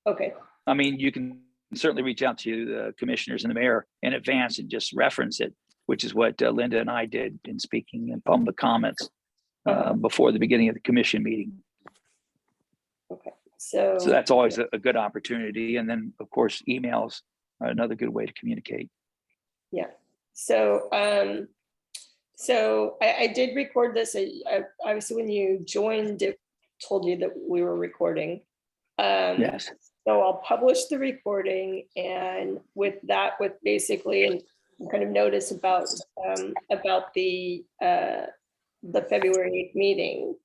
Okay, I mean, you can certainly reach out to the commissioners and the mayor in advance and just reference it, which is what Linda and I did in speaking in public comments before the beginning of the commission meeting. okay. So that's always a good opportunity. And then, of course, emails are another good way to communicate. Yeah, so, I did record this. I obviously, when you joined, it told you that we were recording. Yes. So I'll publish the recording, and with that, with basically and kind of notice about the February 8th meeting.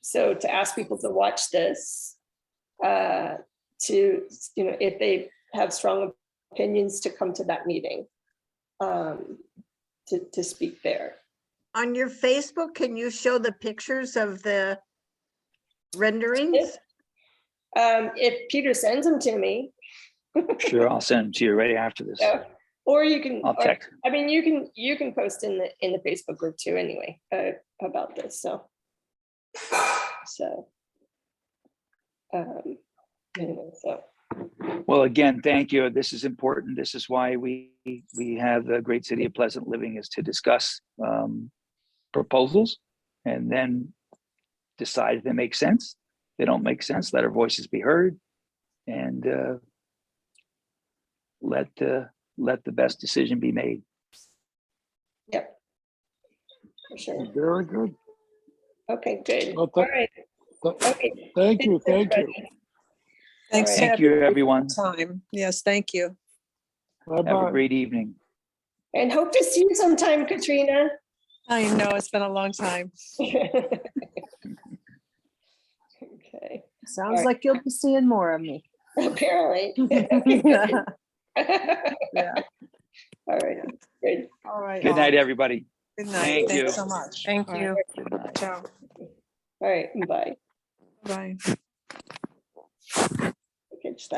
So to ask people to watch this, if they have strong opinions, to come to that meeting, to speak there. On your Facebook, can you show the pictures of the renderings? If Peter sends them to me. Sure, I'll send them to you right after this. Yeah. Or you can, I'll text. I mean, you can post in the Facebook group too anyway, about this, so. Anyway, so. Well, again, thank you. This is important. This is why we have the great city of Pleasant Living, is to discuss proposals and then decide if they make sense. They don't make sense, let our voices be heard, and let the best decision be made. Yep. For sure. Very good. Okay, good. Well, All right. Okay. Thank you. everybody. Thanks. All to right. Thank you, everybody for everyone. your Time. Yes, thank you. Have a Bye-bye. great evening. And hope to see you sometime, Katrina. I know, it's been a long time. Okay, Sounds right. like you'll be seeing more of me. apparently. Yeah. All right, good. All right. Good night, everybody. Good night. Thank you. Thanks so much. Thank All you. right. Ciao. All right, bye. Bye. Okay, just that.